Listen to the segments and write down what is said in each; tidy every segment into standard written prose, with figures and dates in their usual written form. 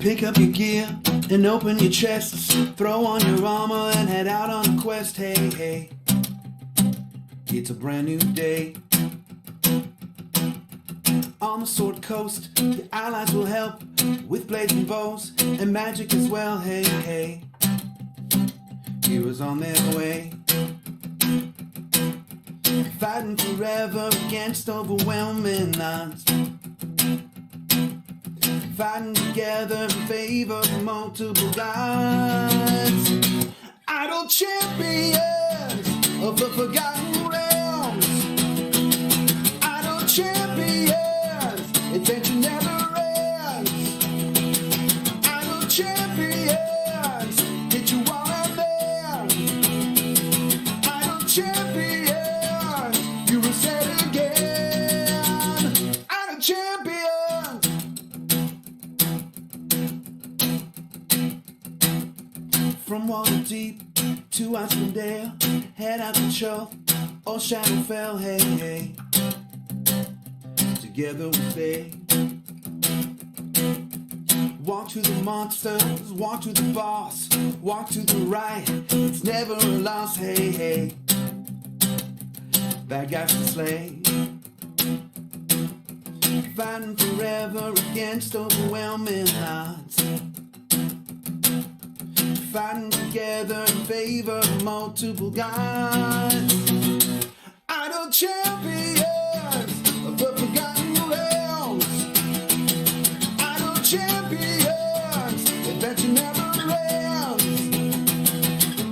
Pick up your gear and open your chests. Throw on your armor and head out on a quest. Hey, hey, it's a brand new day. On the Sword Coast, your allies will help with blades and bows and magic as well. Hey, hey, heroes on their way. Fighting forever against overwhelming odds. Fighting together in favor of multiple gods. Idle champions of the forgotten realms. Idle champions, adventure never ends. Idle champions, get you all out there. Idle champions, you will say it again. Idle champions. From Water Deep to Icelandair, head out the shelf, all Shadowfell, hey, hey. Together we stay. Walk to the monsters, walk to the boss, walk to the right, it's never a loss, hey, hey. Bad guys to slay. Fighting forever against overwhelming odds. Fighting together in favor of multiple gods. Idle champions of the forgotten realms. Idle champions, adventure never ends.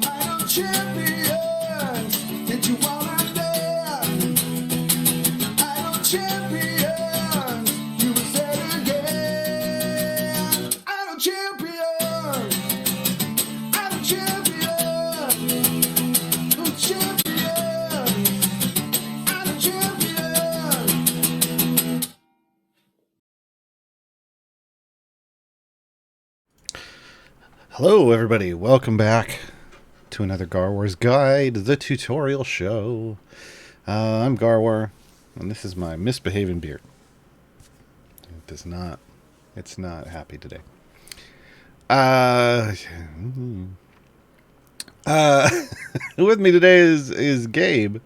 Idle champions, get you all out there. Idle champions, you will say it again. Idle champions. Hello everybody, welcome back to another Gaarawarr's Guide, the tutorial show. I'm Gaarawarr, and this is my misbehaving beard. It's not happy today. With me today is Gabe.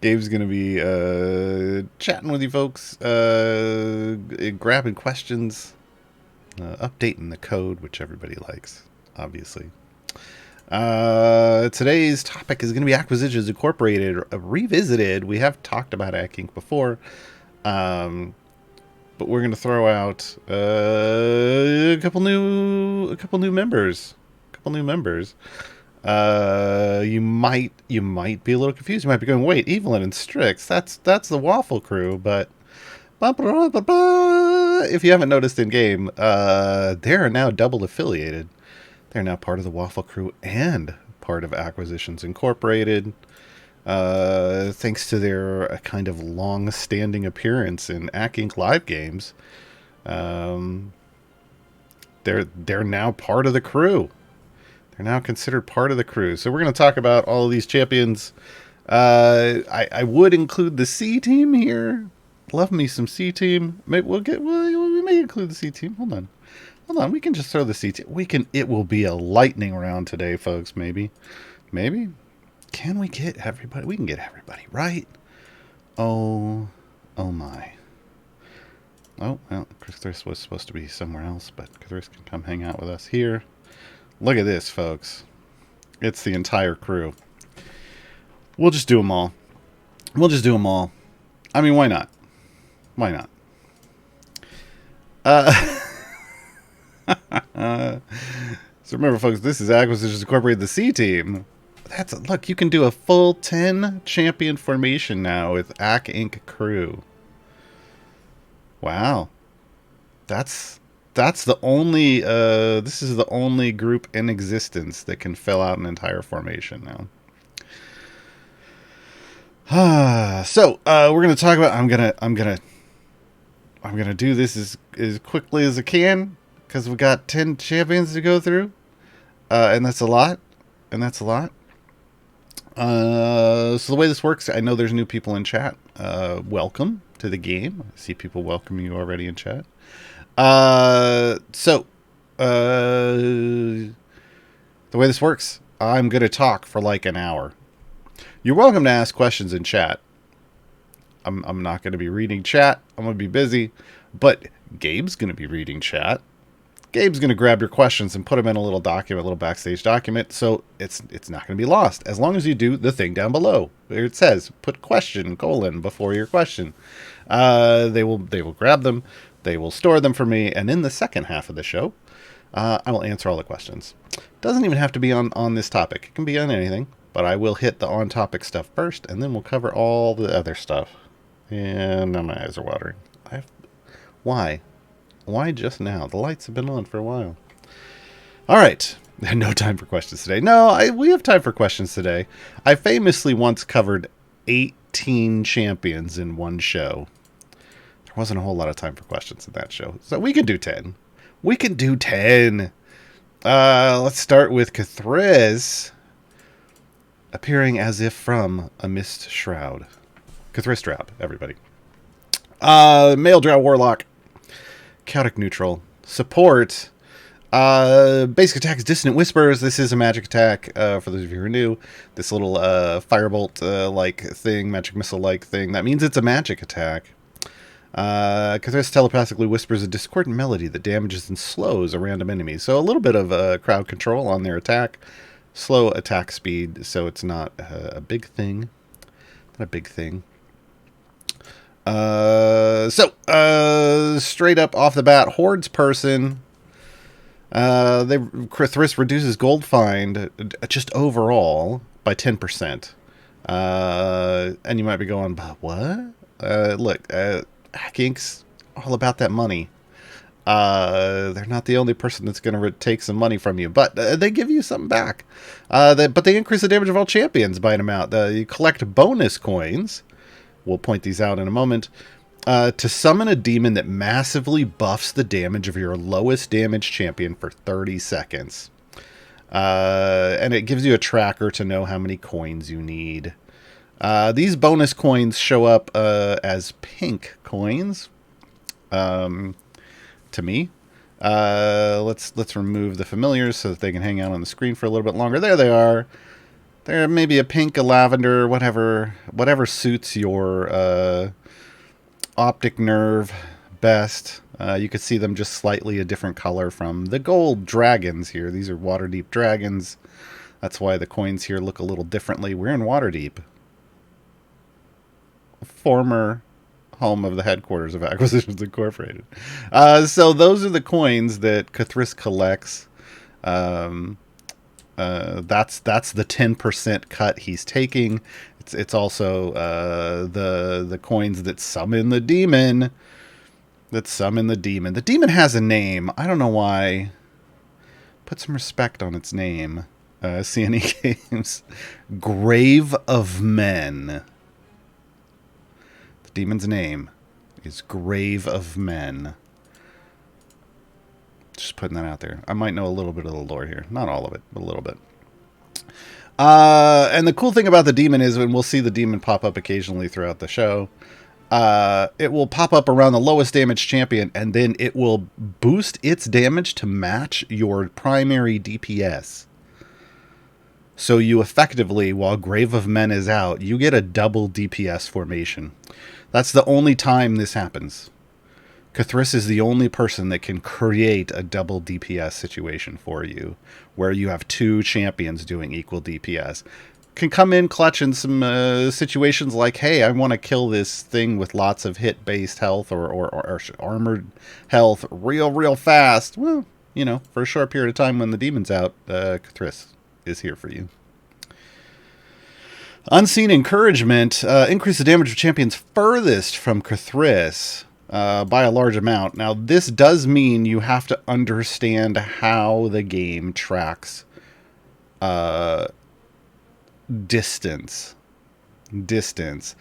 Gabe's gonna be chatting with you folks, grabbing questions, updating the code, which everybody likes, obviously. Today's topic is going to be Acquisitions Incorporated, revisited. We have talked about Acq Inc before, but we're going to throw out a couple new members. You might be a little confused. You might be going, wait, Evelyn and Strix, that's the Waffle Crew, but if you haven't noticed in game, they are now double affiliated. They're now part of the Waffle Crew and part of Acquisitions Incorporated, thanks to their kind of long-standing appearance in Acq Inc live games. They're now part of the crew. They're now considered part of the crew. So we're going to talk about all of these champions. I would include the C team here. Love me some C team. We may include the C team. Hold on. We can just throw the C team. It will be a lightning round today, folks. Maybe. Can we get everybody? We can get everybody, right? Oh my. Oh, well, Kathris was supposed to be somewhere else, but Kathris can come hang out with us here. Look at this, folks. It's the entire crew. We'll just do them all. I mean, why not? So remember, folks, this is Acquisitions Incorporated, the C team. Look, you can do a full 10 champion formation now with Acq Inc crew. Wow. That's the only this is the only group in existence that can fill out an entire formation now. So we're gonna talk about. I'm gonna do this as quickly as I can because we got 10 champions to go through, and that's a lot. So the way this works, I know there's new people in chat. Welcome to the game. I see people welcoming you already in chat. So the way this works, I'm going to talk for like an hour. You're welcome to ask questions in chat. I'm not going to be reading chat. I'm going to be busy. But Gabe's going to be reading chat. Gabe's going to grab your questions and put them in a little document, a little backstage document, so it's not going to be lost. As long as you do the thing down below where it says put question : before your question. They will grab them. They will store them for me, and in the second half of the show, I will answer all the questions. Doesn't even have to be on this topic. It can be on anything, but I will hit the on-topic stuff first, and then we'll cover all the other stuff. And now my eyes are watering. Why? Why just now? The lights have been on for a while. All right. No time for questions today. No, we have time for questions today. I famously once covered 18 champions in one show. There wasn't a whole lot of time for questions in that show. So we can do 10. We can do 10. Let's start with Kathris appearing as if from a mist shroud. Kathris Drab, everybody. Male Drow Warlock. Chaotic neutral. Support. Basic attack is Dissonant Whispers. This is a magic attack, for those of you who are new. This little firebolt-like thing, magic missile-like thing. That means it's a magic attack. Kathris telepathically whispers a discordant melody that damages and slows a random enemy. So a little bit of crowd control on their attack. Slow attack speed, so it's not a big thing. Not a big thing. Straight up off the bat, Hordes person. Kathris reduces gold find just overall by 10%. And you might be going, but what? Look, Acq Inc's all about that money. They're not the only person that's going to take some money from you, but they give you something back. But they increase the damage of all champions by an amount. You collect bonus coins. We'll point these out in a moment. To summon a demon that massively buffs the damage of your lowest damage champion for 30 seconds. And it gives you a tracker to know how many coins you need. These bonus coins show up as pink coins. To me. Let's remove the familiars so that they can hang out on the screen for a little bit longer. There they are. They're maybe a pink, a lavender, whatever suits your optic nerve best. You could see them just slightly a different color from the gold dragons here. These are Waterdeep dragons. That's why the coins here look a little differently. We're in Waterdeep. Former home of the headquarters of Acquisitions Incorporated. So those are the coins that Kathris collects. That's the 10% cut he's taking. It's also the coins that summon the demon. The demon has a name. I don't know why. Put some respect on its name. CNE Games. Grave of Men. The demon's name is Grave of Men. Just putting that out there. I might know a little bit of the lore here. Not all of it, but a little bit. And the cool thing about the demon is, when we'll see the demon pop up occasionally throughout the show, it will pop up around the lowest damage champion, and then it will boost its damage to match your primary DPS. So you effectively, while Grave of Men is out, you get a double DPS formation. That's the only time this happens. Kathris is the only person that can create a double DPS situation for you, where you have two champions doing equal DPS. Can come in clutch in some situations like, hey, I want to kill this thing with lots of hit-based health or armored health real fast. Well, you know, for a short period of time when the demon's out, Kathris is here for you. Unseen Encouragement. Increase the damage of champions furthest from Kathris by a large amount. Now, this does mean you have to understand how the game tracks distance. Distance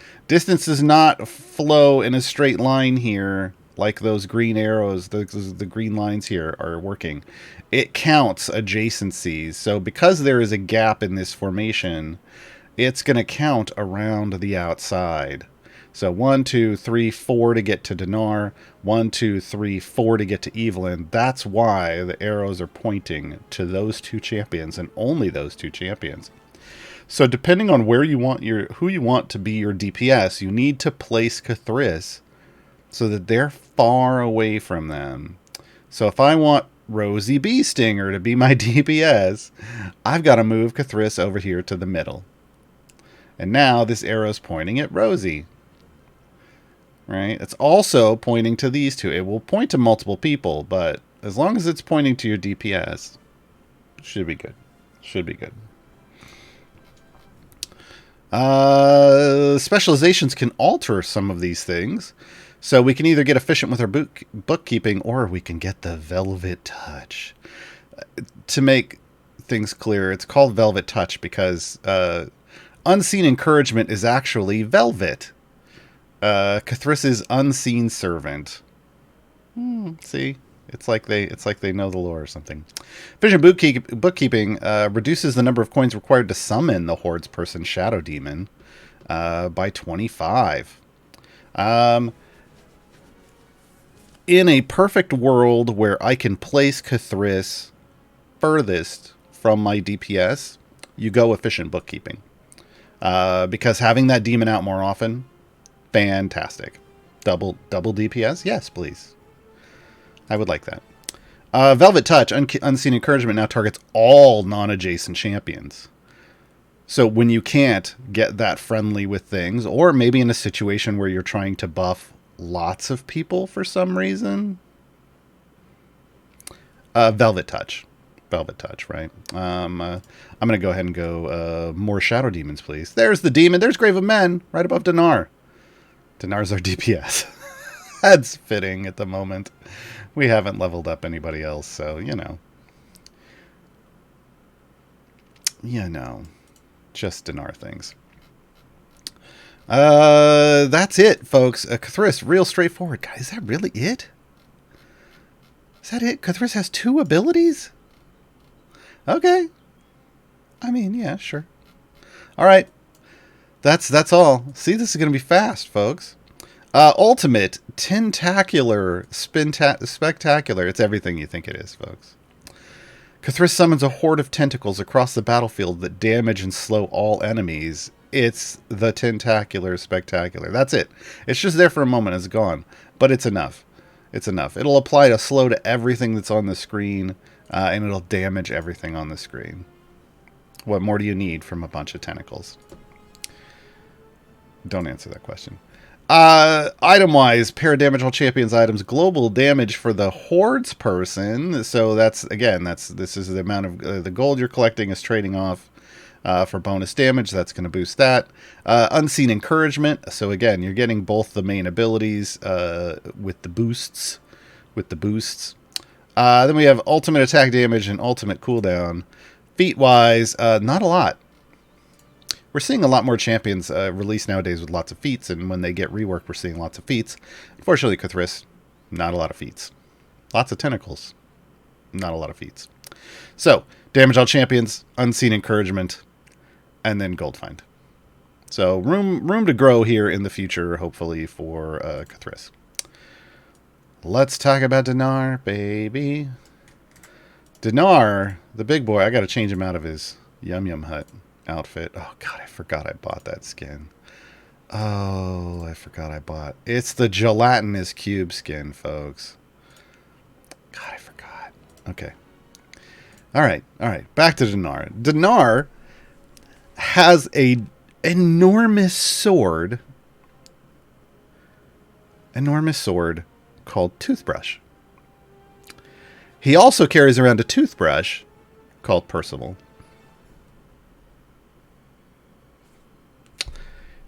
does not flow in a straight line here like those green arrows, the green lines here are working. It counts adjacencies. So because there is a gap in this formation, it's going to count around the outside. So 1, 2, 3, 4 to get to Dinar. 1, 2, 3, 4 to get to Evelyn. That's why the arrows are pointing to those 2 champions and only those 2 champions. So depending on who you want to be your DPS, you need to place Kathris so that they're far away from them. So if I want Rosie Bee Stinger to be my DPS, I've got to move Kathris over here to the middle. And now this arrow's pointing at Rosie. Right? It's also pointing to these 2. It will point to multiple people, but as long as it's pointing to your DPS, it should be good. Should be good. Specializations can alter some of these things. So we can either get efficient with our bookkeeping, or we can get the Velvet Touch. To make things clear, it's called Velvet Touch because Unseen Encouragement is actually Velvet. Kathris' unseen servant. See, it's like they know the lore or something. Vision bookkeeping reduces the number of coins required to summon the Horde's person Shadow Demon by 25. In a perfect world where I can place Kathris furthest from my DPS, you go efficient bookkeeping. Because having that demon out more often, fantastic. Double DPS? Yes, please. I would like that. Velvet Touch, Unseen Encouragement, now targets all non-adjacent champions. So when you can't get that friendly with things, or maybe in a situation where you're trying to buff lots of people for some reason, Velvet Touch. Velvet Touch, right? I'm going to go ahead and go more Shadow Demons, please. There's the demon. There's Grave of Men, right above Donaar. Donaar's our DPS. That's fitting at the moment. We haven't leveled up anybody else, so, you know. Just Dinar things. That's it, folks. Kathris, real straightforward. Guys, is that really it? Is that it? Kathris has 2 abilities? Okay. I mean, yeah, sure. All right. That's all. See, this is going to be fast, folks. Ultimate, Tentacular, Spectacular. It's everything you think it is, folks. Kathris summons a horde of tentacles across the battlefield that damage and slow all enemies. It's the Tentacular Spectacular. That's it. It's just there for a moment. It's gone. But it's enough. It's enough. It'll apply a slow to everything that's on the screen, and it'll damage everything on the screen. What more do you need from a bunch of tentacles? Don't answer that question. Item-wise, pair damage all champions items, global damage for the Horde's person. So this is the amount of the gold you're collecting is trading off for bonus damage. That's going to boost that. Unseen Encouragement. So again, you're getting both the main abilities with the boosts. Then we have ultimate attack damage and ultimate cooldown. Feat-wise, not a lot. We're seeing a lot more champions released nowadays with lots of feats, and when they get reworked, we're seeing lots of feats. Unfortunately, Kathris, not a lot of feats. Lots of tentacles, not a lot of feats. So, damage all champions, Unseen Encouragement, and then Gold Find. So, room to grow here in the future, hopefully, for Kathris. Let's talk about Dinar, baby. Dinar, the big boy, I got to change him out of his Yum Yum Hut outfit. Oh god, I forgot I bought that skin. It's the gelatinous cube skin, folks. God, I forgot. Okay. All right. Back to Dinar. Dinar has a enormous sword called Toothbrush. He also carries around a toothbrush called Percival.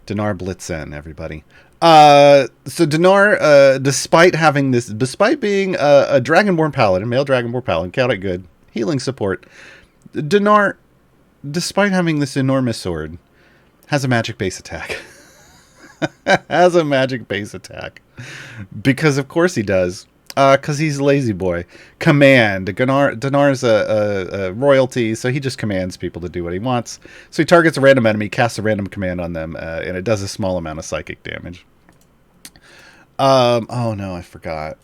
Dinar Blitzen, everybody. So Dinar, despite being a Dragonborn Paladin, male Dragonborn Paladin, count it good, healing support, Dinar, despite having this enormous sword, has a magic base attack. Because of course he does. Because he's a lazy boy. Command. Dinar's a royalty, so he just commands people to do what he wants. So he targets a random enemy, casts a random command on them, and it does a small amount of psychic damage. Oh no, I forgot.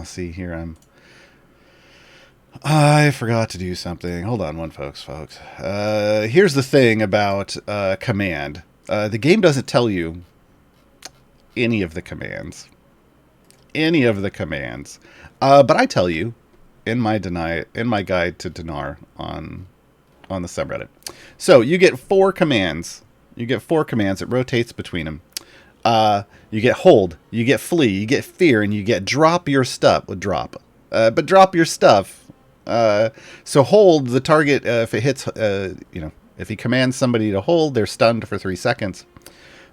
See here, I forgot to do something. Hold on one, folks. Here's the thing about command. The game doesn't tell you any of the commands. But I tell you in my guide to Dinar on the subreddit. So you get 4 commands. It rotates between them. You get hold, you get flee, you get fear, and you get drop your stuff. But drop your stuff. So hold, the target, if it hits, if he commands somebody to hold, they're stunned for 3 seconds.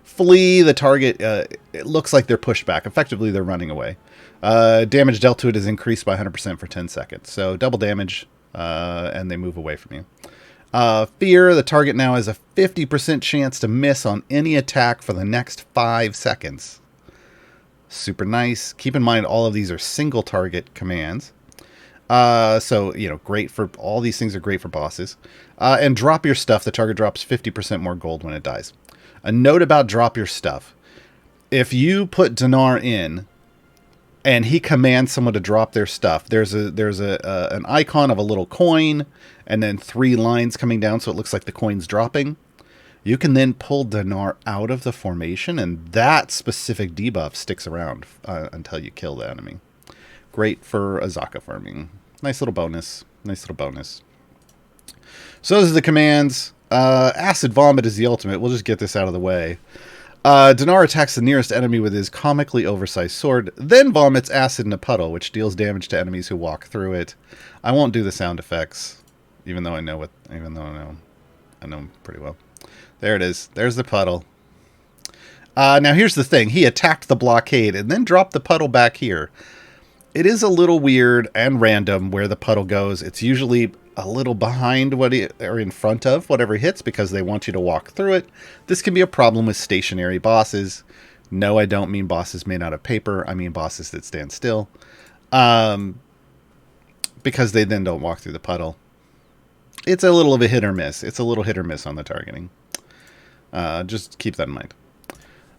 Flee, the target, it looks like they're pushed back. Effectively, they're running away. Damage dealt to it is increased by 100% for 10 seconds. So double damage, and they move away from you. Fear, the target now has a 50% chance to miss on any attack for the next 5 seconds. Super nice. Keep in mind, all of these are single target commands. So, great for, all these things are great for bosses. And drop your stuff, the target drops 50% more gold when it dies. A note about drop your stuff. If you put Dinar in, and he commands someone to drop their stuff, there's an icon of a little coin, and then 3 lines coming down, so it looks like the coin's dropping. You can then pull Dinar out of the formation, and that specific debuff sticks around until you kill the enemy. Great for Azaka farming. Nice little bonus. So those are the commands. Acid Vomit is the ultimate. We'll just get this out of the way. Donaar attacks the nearest enemy with his comically oversized sword, then vomits acid in a puddle, which deals damage to enemies who walk through it. I won't do the sound effects, even though I know pretty well. There it is. There's the puddle. Now here's the thing. He attacked the blockade and then dropped the puddle back here. It is a little weird and random where the puddle goes. It's usually a little behind or in front of whatever hits because they want you to walk through it. This can be a problem with stationary bosses. No, I don't mean bosses made out of paper. I mean bosses that stand still. Because they then don't walk through the puddle. It's a little of a hit or miss. It's a little hit or miss on the targeting. Just keep that in mind.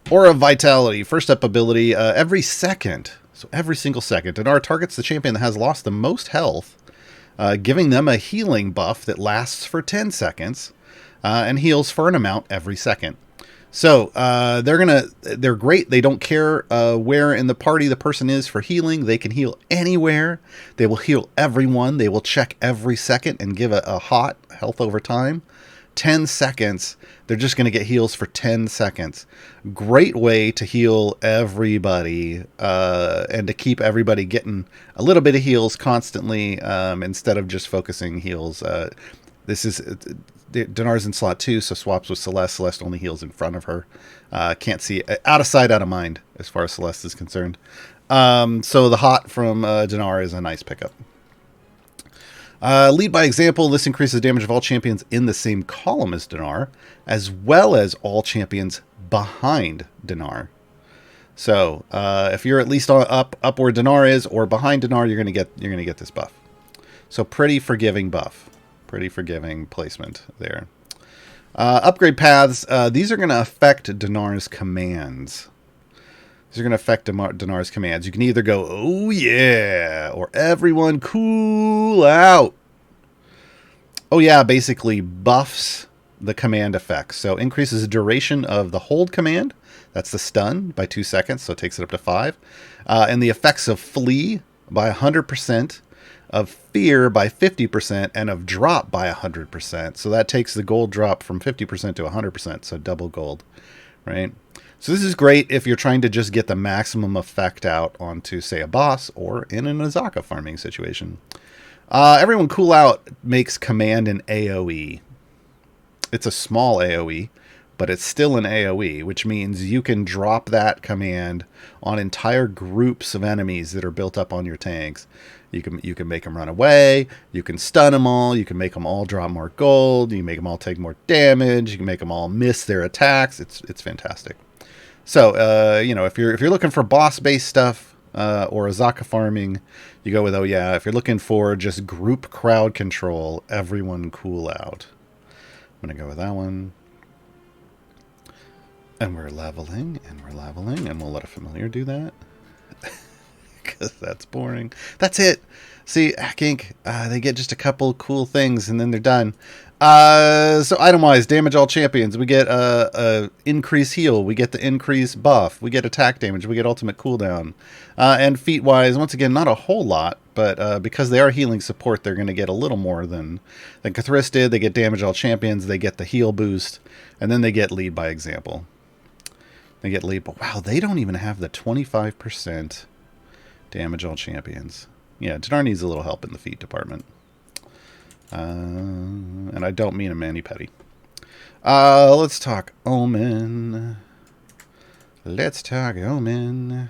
Aura of Vitality. First up ability. Every second. So every single second. Dinar targets the champion that has lost the most health, giving them a healing buff that lasts for 10 seconds and heals for an amount every second. So they're great. They don't care where in the party the person is for healing. They can heal anywhere. They will heal everyone. They will check every second and give a hot health over time. 10 seconds. They're just going to get heals for 10 seconds. Great way to heal everybody and to keep everybody getting a little bit of heals constantly instead of just focusing heals. This is Donar's in slot 2, so swaps with Celeste. Celeste only heals in front of her. Can't see, out of sight, out of mind as far as Celeste is concerned. So the hot from Dinar is a nice pickup. Lead by example. This increases damage of all champions in the same column as Dinar, as well as all champions behind Dinar. So if you're at least up where Dinar is, or behind Dinar, you're gonna get this buff. So pretty forgiving buff, pretty forgiving placement there. Upgrade paths. These are gonna affect Dinar's commands. These are going to affect Dinar's commands. You can either go, oh yeah, or everyone cool out. Oh yeah, basically buffs the command effects. So increases the duration of the hold command. That's the stun by 2 seconds, so it takes it up to 5. And the effects of flee by 100%, of fear by 50%, and of drop by 100%. So that takes the gold drop from 50% to 100%, so double gold, right? So this is great if you're trying to just get the maximum effect out onto, say, a boss or in an Azaka farming situation. Everyone cool out makes command an AoE. It's a small AoE, but it's still an AoE, which means you can drop that command on entire groups of enemies that are built up on your tanks. You can make them run away. You can stun them all. You can make them all drop more gold. You can make them all take more damage. You can make them all miss their attacks. It's fantastic. So, if you're looking for boss-based stuff or Azaka farming, you go with, oh yeah. If you're looking for just group crowd control, everyone cool out. I'm going to go with that one. And we're leveling, and we'll let a familiar do that. because that's boring. That's it. See, Acq Inc, they get just a couple cool things and then they're done. So item-wise, damage all champions. We get a increase heal. We get the increase buff. We get attack damage. We get ultimate cooldown. And feat-wise, once again, not a whole lot, but because they are healing support, they're going to get a little more than Kathris did. They get damage all champions. They get the heal boost. And then they get lead by example. They get lead. But wow, they don't even have the 25% damage all champions. Yeah, Dinar needs a little help in the feat department. And I don't mean a mani-pedi. Let's talk Omen. Let's talk Omen.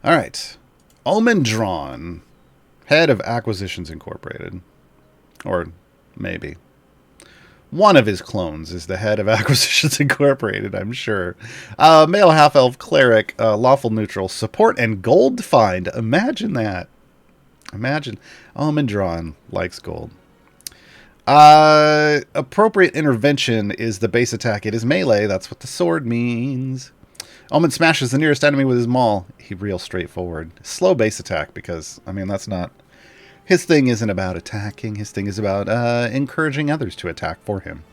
Alright. Omen drawn. Head of Acquisitions Incorporated. Or maybe. One of his clones is the head of Acquisitions Incorporated, I'm sure. Male half-elf cleric, lawful neutral, support and gold find. Imagine that. Imagine. Omen drawn. Likes gold. Appropriate intervention is the base attack. It is melee. That's what the sword means. Omen smashes the nearest enemy with his maul. He real straightforward. Slow base attack because, I mean, that's not... His thing isn't about attacking. His thing is about encouraging others to attack for him.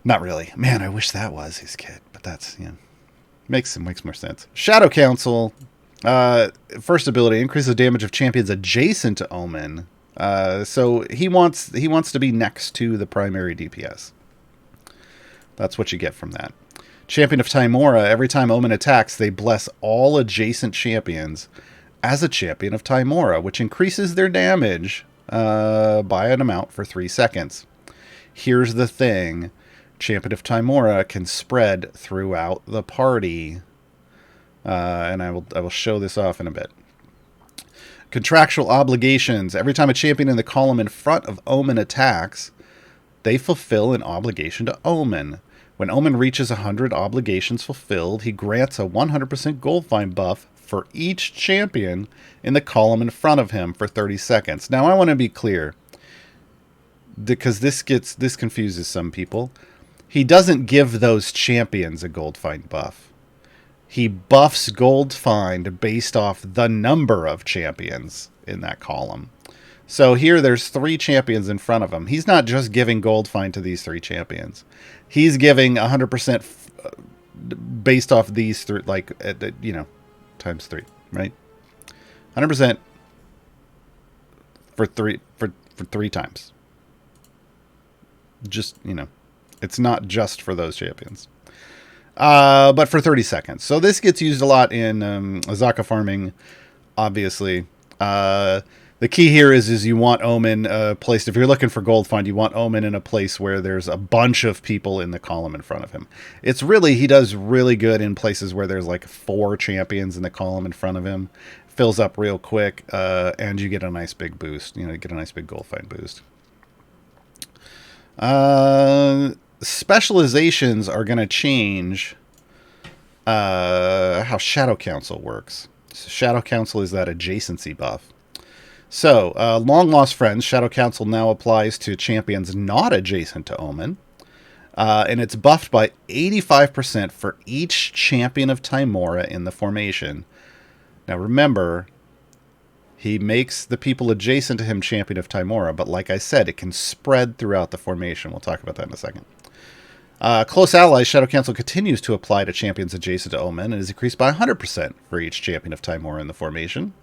Not really. Man, I wish that was his kid. But that's, you know, makes more sense. Shadow Council. First ability, increases damage of champions adjacent to Omen. So he wants to be next to the primary DPS. That's what you get from that. Champion of Tymora. Every time Omen attacks, they bless all adjacent champions as a champion of Tymora, which increases their damage by an amount for 3 seconds. Here's the thing. Champion of Tymora can spread throughout the party. And I will show this off in a bit. Contractual obligations. Every time a champion in the column in front of Omen attacks, they fulfill an obligation to Omen. When Omen reaches 100 obligations fulfilled, he grants a 100% gold find buff for each champion in the column in front of him for 30 seconds. Now, I want to be clear, because this confuses some people. He doesn't give those champions a gold find buff. He buffs gold find based off the number of champions in that column. So here there's 3 champions in front of him. He's not just giving gold find to these 3 champions. He's giving 100% based off these 3, like, you know, times 3, right? 100% for 3 times. Just, you know, it's not just for those champions. But for 30 seconds. So this gets used a lot in Azaka farming, obviously. The key here is you want Omen placed, if you're looking for gold find, you want Omen in a place where there's a bunch of people in the column in front of him. It's really, he does really good in places where there's like 4 champions in the column in front of him. Fills up real quick, and you get a nice big boost. You know, you get a nice big gold find boost. Specializations are going to change how Shadow Council works. So Shadow Council is that adjacency buff. So, long lost friends, Shadow Council now applies to champions not adjacent to Omen. And it's buffed by 85% for each champion of Tymora in the formation. Now remember, he makes the people adjacent to him champion of Tymora, but like I said, it can spread throughout the formation. We'll talk about that in a second. Close allies, Shadow Council continues to apply to champions adjacent to Omen and is increased by 100% for each champion of Tymora in the formation.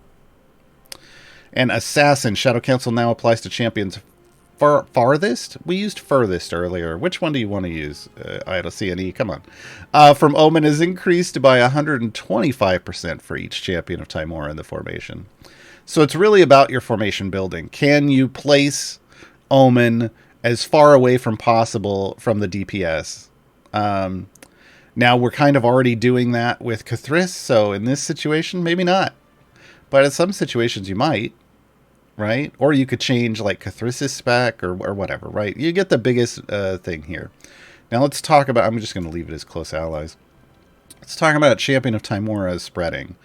And Assassin, Shadow Council now applies to champions farthest? We used furthest earlier. Which one do you want to use? I don't see any. Come on. From Omen is increased by 125% for each champion of Tymora in the formation. So it's really about your formation building. Can you place Omen as far away from possible from the DPS? Now we're kind of already doing that with Kathris, so in this situation, maybe not. But in some situations you might, right? Or you could change like Kathris' spec or whatever, right? You get the biggest thing here. Now let's talk about, I'm just going to leave it as close allies. Let's talk about Champion of Tymora spreading.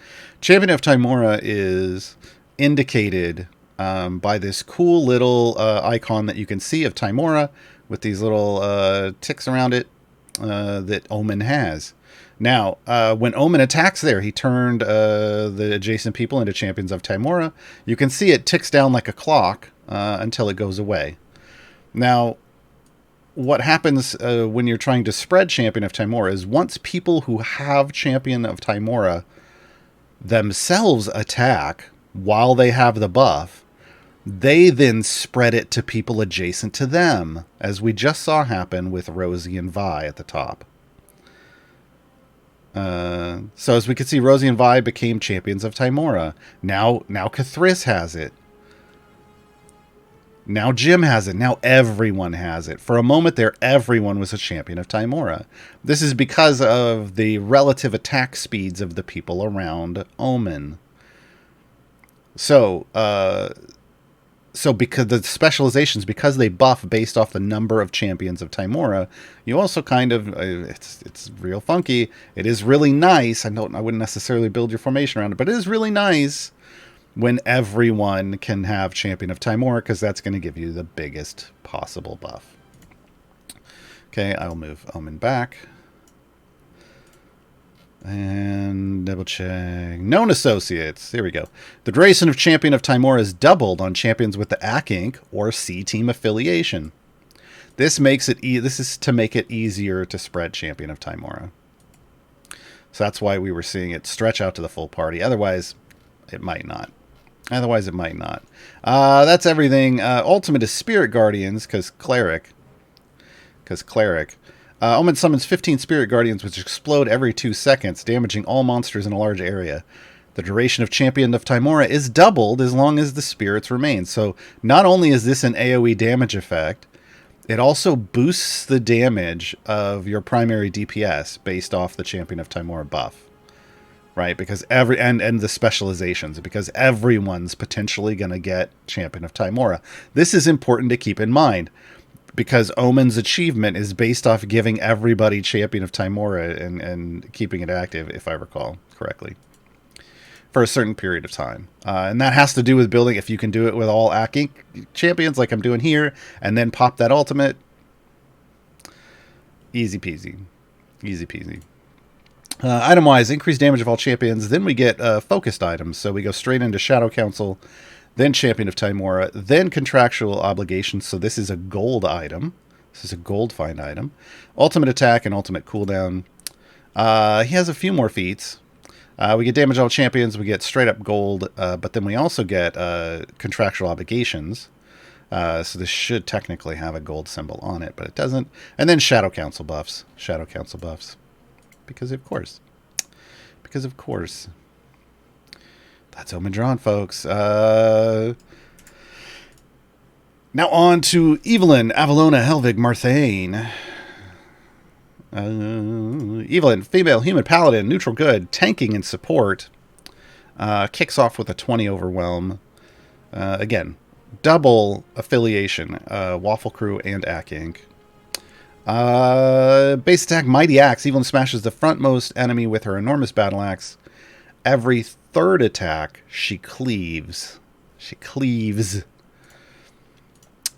Champion of Tymora is indicated by this cool little icon that you can see of Tymora with these little ticks around it that Omen has. Now, when Omen attacks there, he turned the adjacent people into champions of Tymora. You can see it ticks down like a clock until it goes away. Now, what happens when you're trying to spread Champion of Tymora is once people who have Champion of Tymora themselves attack while they have the buff, they then spread it to people adjacent to them, as we just saw happen with Rosie and Vi at the top. So as we can see, Rosie and Vi became champions of Tymora. Now Kathris has it. Now Jim has it. Now everyone has it. For a moment there, everyone was a champion of Tymora. This is because of the relative attack speeds of the people around Omen. So because the specializations, because they buff based off the number of champions of Tymora, you also kind of, it's real funky. It is really nice. I wouldn't necessarily build your formation around it, but it is really nice when everyone can have Champion of Tymora, because that's going to give you the biggest possible buff. Okay, I'll move Omen back. And double check. Known associates. There we go. The duration of Champion of Tymora is doubled on champions with the Acq Inc or C Team affiliation. This makes it this is to make it easier to spread Champion of Tymora. So that's why we were seeing it stretch out to the full party. Otherwise, it might not. That's everything. Ultimate is Spirit Guardians, because Cleric. Omen summons 15 Spirit Guardians, which explode every 2 seconds, damaging all monsters in a large area. The duration of Champion of Tymora is doubled as long as the spirits remain. So not only is this an AoE damage effect, it also boosts the damage of your primary DPS based off the Champion of Tymora buff. Right? Because and the specializations, because everyone's potentially going to get Champion of Tymora. This is important to keep in mind, because Omen's achievement is based off giving everybody Champion of Tymora and keeping it active, if I recall correctly, for a certain period of time. And that has to do with building, if you can do it with all Acq Inc champions like I'm doing here, and then pop that ultimate. Easy peasy. Easy peasy. Item-wise, increased damage of all champions. Then we get focused items. So we go straight into Shadow Council, then Champion of Tymora, then Contractual Obligations. So this is a gold item. This is a gold find item. Ultimate attack and ultimate cooldown. He has a few more feats. We get damage all champions. We get straight up gold. But then we also get Contractual Obligations. So this should technically have a gold symbol on it, but it doesn't. And then Shadow Council buffs. Shadow Council buffs. Because of course. That's Omen drawn, folks. Now on to Evelyn, Avalona, Helvig, Marthain. Evelyn, female human paladin, neutral good, tanking and support. Kicks off with a 20 overwhelm. Again, double affiliation. Waffle Crew and Acq Inc. Base attack, Mighty Axe. Evelyn smashes the frontmost enemy with her enormous battle axe. Every third attack, she cleaves.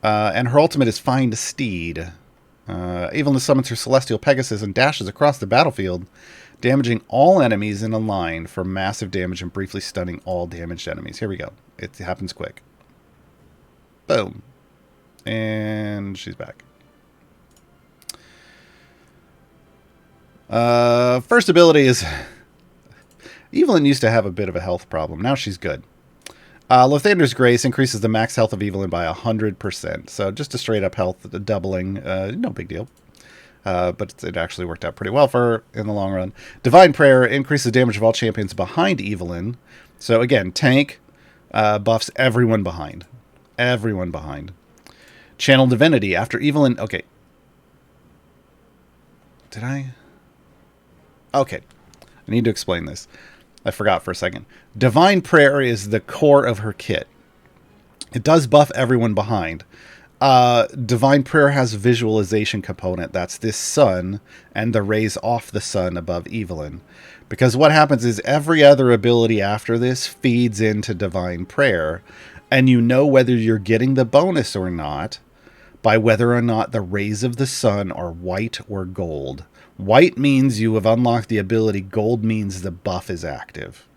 And her ultimate is Find Steed. Evelyn summons her Celestial Pegasus and dashes across the battlefield, damaging all enemies in a line for massive damage and briefly stunning all damaged enemies. Here we go. It happens quick. Boom. And she's back. First ability is... Evelyn used to have a bit of a health problem. Now she's good. Lothander's Grace increases the max health of Evelyn by 100%. So just a straight up health doubling. No big deal. But it actually worked out pretty well for her in the long run. Divine Prayer increases the damage of all champions behind Evelyn. So again, tank buffs everyone behind. Channel Divinity. After Evelyn... Okay. Did I... Okay, I need to explain this. I forgot for a second. Divine Prayer is the core of her kit. It does buff everyone behind. Divine Prayer has a visualization component. That's this sun and the rays off the sun above Evelyn. Because what happens is every other ability after this feeds into Divine Prayer. And you know whether you're getting the bonus or not by whether or not the rays of the sun are white or gold. White means you have unlocked the ability. Gold means the buff is active.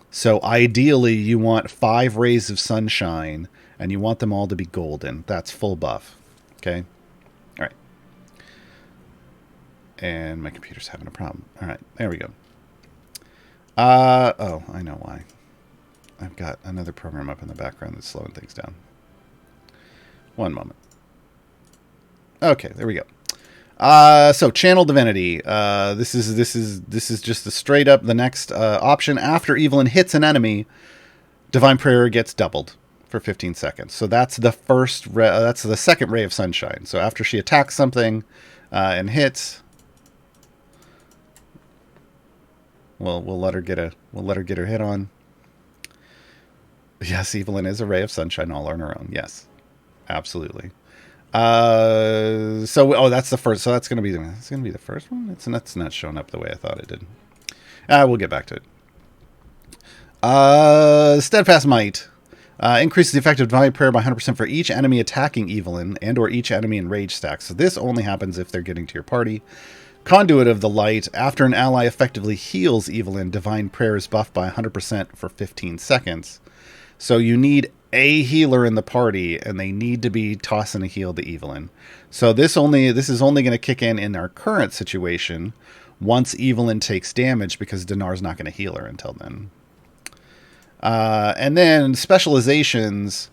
So ideally, you want 5 rays of sunshine, and you want them all to be golden. That's full buff. Okay? All right. And my computer's having a problem. All right, there we go. Oh, I know why. I've got another program up in the background that's slowing things down. One moment. Okay, there we go. So channel divinity. This is just the straight up the next option after Evelyn hits an enemy. Divine Prayer gets doubled for 15 seconds. So that's the first. That's the second ray of sunshine. So after she attacks something and hits, we'll let her get her hit on. Yes, Evelyn is a ray of sunshine all on her own. Yes, absolutely. That's the first. So that's gonna be the first one. It's not showing up the way I thought it did. We'll get back to it. Steadfast Might increases the effect of Divine Prayer by 100% for each enemy attacking Evelyn and/or each enemy in rage stack. So this only happens if they're getting to your party. Conduit of the Light. After an ally effectively heals Evelyn, Divine Prayer is buffed by 100% for 15 seconds. So you need a healer in the party, and they need to be tossing a heal to Evelyn. So this is only going to kick in our current situation once Evelyn takes damage, because Dinar's not going to heal her until then. And then specializations,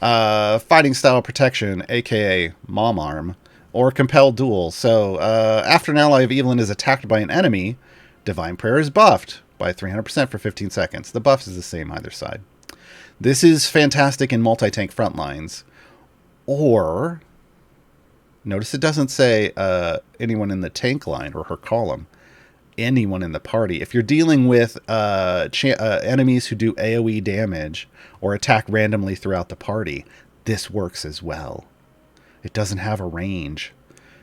fighting style protection, aka Mom Arm, or compelled duel. So after an ally of Evelyn is attacked by an enemy, Divine Prayer is buffed by 300% for 15 seconds. The buff is the same either side. This is fantastic in multi-tank front lines. Or, notice it doesn't say anyone in the tank line or her column. Anyone in the party. If you're dealing with enemies who do AoE damage or attack randomly throughout the party, this works as well. It doesn't have a range.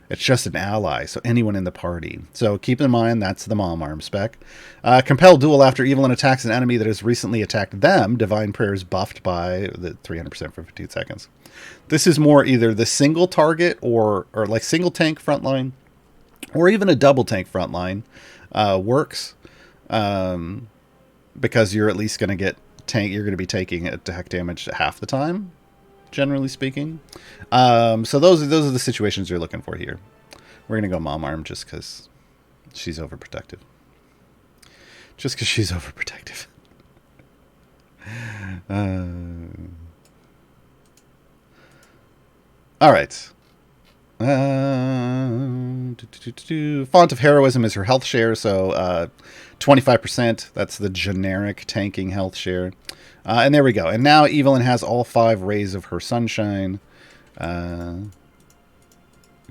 It's just an ally, so anyone in the party. So keep in mind, that's the Mom Arm spec. Compelled duel. After Evelyn attacks an enemy that has recently attacked them, Divine Prayer is buffed by the 300% for 15 seconds. This is more either the single target or like single tank frontline, or even a double tank frontline works, because you're at least going to get you're going to be taking attack damage half the time, generally speaking. So those are the situations you're looking for here. We're going to go Mom Arm just because she's overprotective. Just because she's overprotective. All right. Font of Heroism is her health share, so 25%. That's the generic tanking health share. And there we go. And now Evelyn has all 5 rays of her sunshine going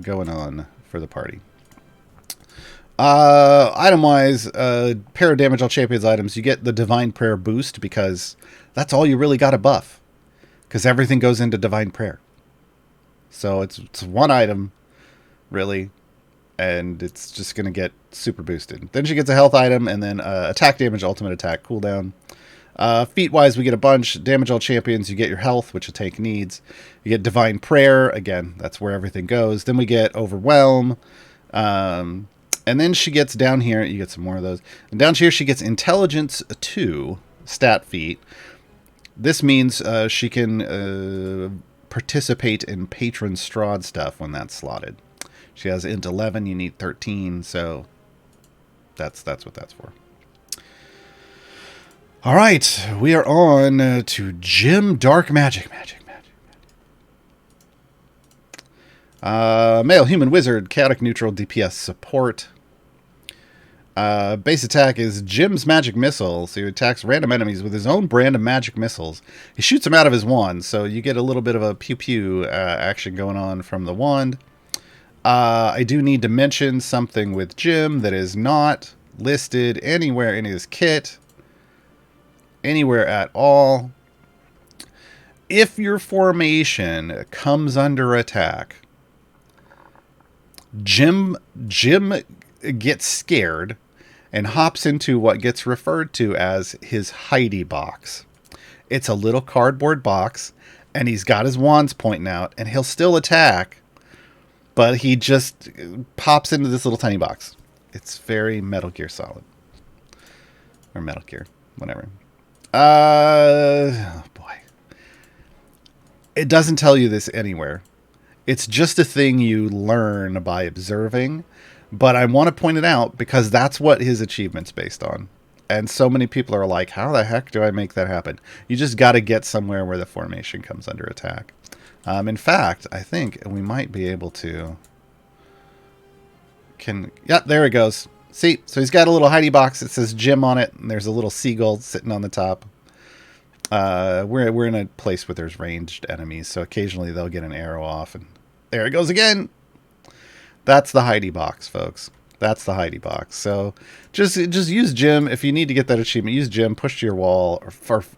on for the party. Item-wise, pair of damage all champions items. You get the Divine Prayer boost because that's all you really got to buff, because everything goes into Divine Prayer. So it's one item, really, and it's just going to get super boosted. Then she gets a health item, and then attack damage, ultimate attack, cooldown. Feat-wise, we get a bunch. Damage all champions, you get your health, which a tank needs. You get Divine Prayer. Again, that's where everything goes. Then we get Overwhelm. And then she gets down here. You get some more of those. And down here, she gets Intelligence 2 stat feat. This means she can participate in Patron Strahd stuff when that's slotted. She has Int 11. You need 13. So that's what that's for. All right, we are on to Gym Dark Magic. Male Human Wizard, Chaotic Neutral, DPS Support. Base attack is Jim's Magic Missile, so he attacks random enemies with his own brand of magic missiles. He shoots them out of his wand, so you get a little bit of a pew-pew action going on from the wand. I do need to mention something with Jim that is not listed anywhere in his kit. Anywhere at all. If your formation comes under attack, Jim gets scared and hops into what gets referred to as his hidey box. It's a little cardboard box, and he's got his wands pointing out, and he'll still attack, But he just pops into this little tiny box. It's very Metal Gear Solid. Or Metal Gear. Whatever. Oh boy. It doesn't tell you this anywhere. It's just a thing you learn by observing. But I want to point it out because that's what his achievement's based on. And so many people are like, how the heck do I make that happen? You just got to get somewhere where the formation comes under attack. In fact, I think we might be able to... Yep, there it goes. See, so he's got a little hidey box that says Jim on it, and there's a little seagull sitting on the top. We're in a place where there's ranged enemies, so occasionally they'll get an arrow off, and there it goes again. That's the hidey box, folks. That's the hidey box. So just use Jim if you need to get that achievement. Use Jim, push to your wall,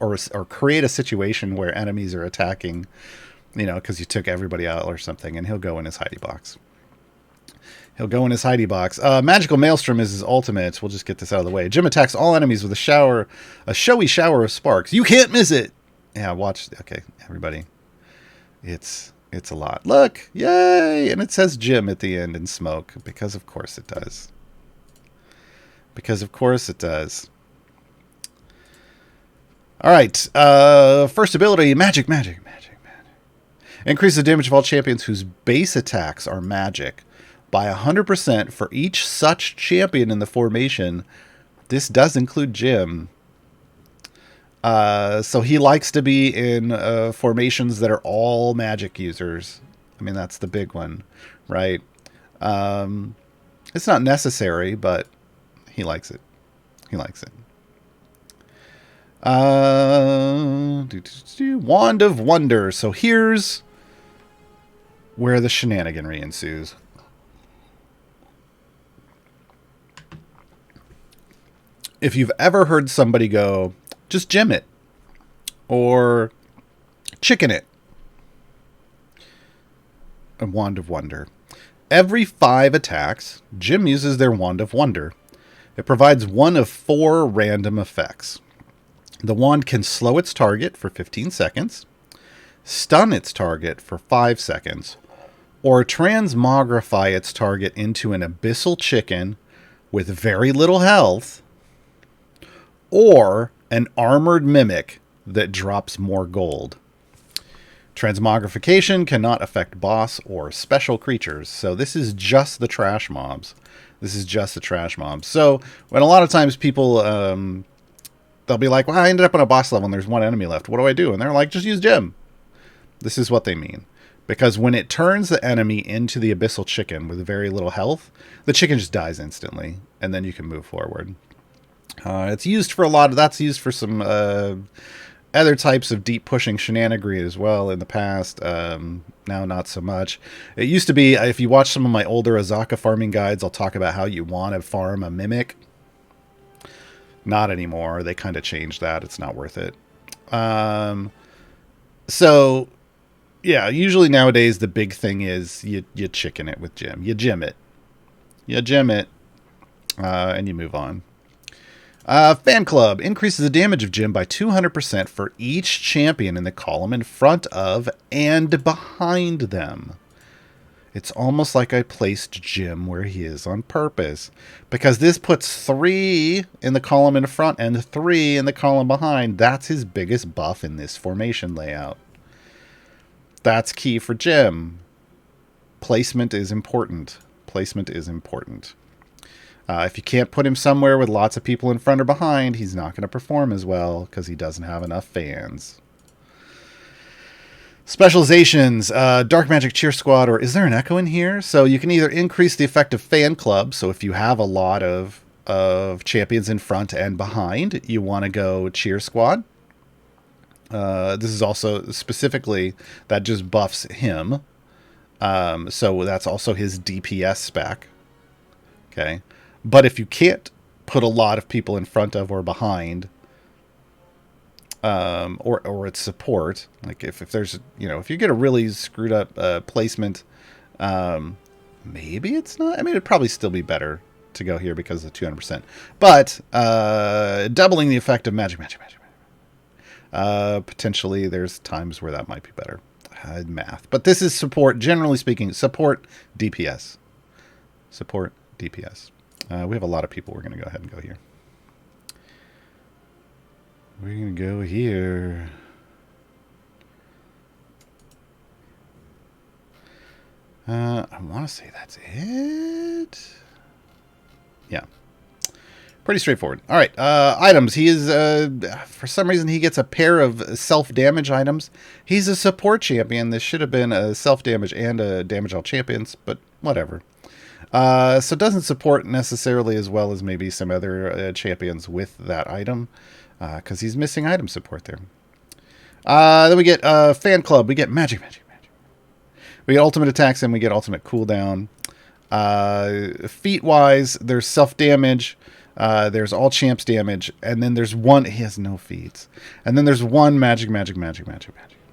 or create a situation where enemies are attacking, because you took everybody out or something, and he'll go in his hidey box. He'll go in his hidey box. Magical Maelstrom is his ultimate. We'll just get this out of the way. Jim attacks all enemies with a showy shower of sparks. You can't miss it. Yeah, watch. Okay, everybody. It's a lot. Look, yay! And it says Jim at the end in smoke because of course it does. Because of course it does. All right. First ability, magic. Increase the damage of all champions whose base attacks are magic by 100% for each such champion in the formation. This does include Jim. So he likes to be in formations that are all magic users. I mean, that's the big one, right? It's not necessary, but he likes it. He likes it. Wand of Wonder. So here's where the shenaniganry ensues. If you've ever heard somebody go, just Jim it, or chicken it, a Wand of Wonder. Every 5 attacks, Jim uses their Wand of Wonder. It provides one of 4 random effects. The wand can slow its target for 15 seconds, stun its target for 5 seconds, or transmogrify its target into an abyssal chicken with very little health, or an armored mimic that drops more gold. Transmogrification cannot affect boss or special creatures, so this is just the trash mobs. So when a lot of times people, they'll be like, well, I ended up on a boss level and there's one enemy left. What do I do? And they're like, just use Jim. This is what they mean. Because when it turns the enemy into the abyssal chicken with very little health, the chicken just dies instantly, and then you can move forward. It's used for that's used for some other types of deep pushing shenaniganry as well in the past. Now not so much. It used to be, if you watch some of my older Azaka farming guides, I'll talk about how you want to farm a mimic. Not anymore. They kind of changed that. It's not worth it. So yeah, usually nowadays the big thing is you chicken it with Jim. You Jim it. And you move on. Fan Club increases the damage of Jim by 200% for each champion in the column in front of and behind them. It's almost like I placed Jim where he is on purpose, because this puts 3 in the column in front and 3 in the column behind. That's his biggest buff in this formation layout. That's key for Jim. Placement is important. If you can't put him somewhere with lots of people in front or behind, he's not going to perform as well because he doesn't have enough fans. Specializations, Dark Magic Cheer Squad, or is there an echo in here? So you can either increase the effect of Fan Club. So if you have a lot of champions in front and behind, you want to go Cheer Squad. This is also specifically, that just buffs him. So that's also his DPS spec. Okay. But if you can't put a lot of people in front of or behind, or its support, like if there's, if you get a really screwed up placement, maybe it's not. I mean, it'd probably still be better to go here because of the 200%. But doubling the effect of magic. Potentially, there's times where that might be better. math. But this is support, generally speaking, support DPS. Support DPS. We have a lot of people. We're going to go ahead and go here. We're going to go here. I want to say that's it. Yeah. Pretty straightforward. All right. Items. He is, for some reason, he gets a pair of self-damage items. He's a support champion. This should have been a self-damage and a damage all champions, but whatever. So doesn't support necessarily as well as maybe some other champions with that item, because he's missing item support there. Then we get fan club. We get magic. We get ultimate attacks and we get ultimate cooldown. Feat wise, there's self damage. There's all champs damage, and then there's one. He has no feats, and then there's one magic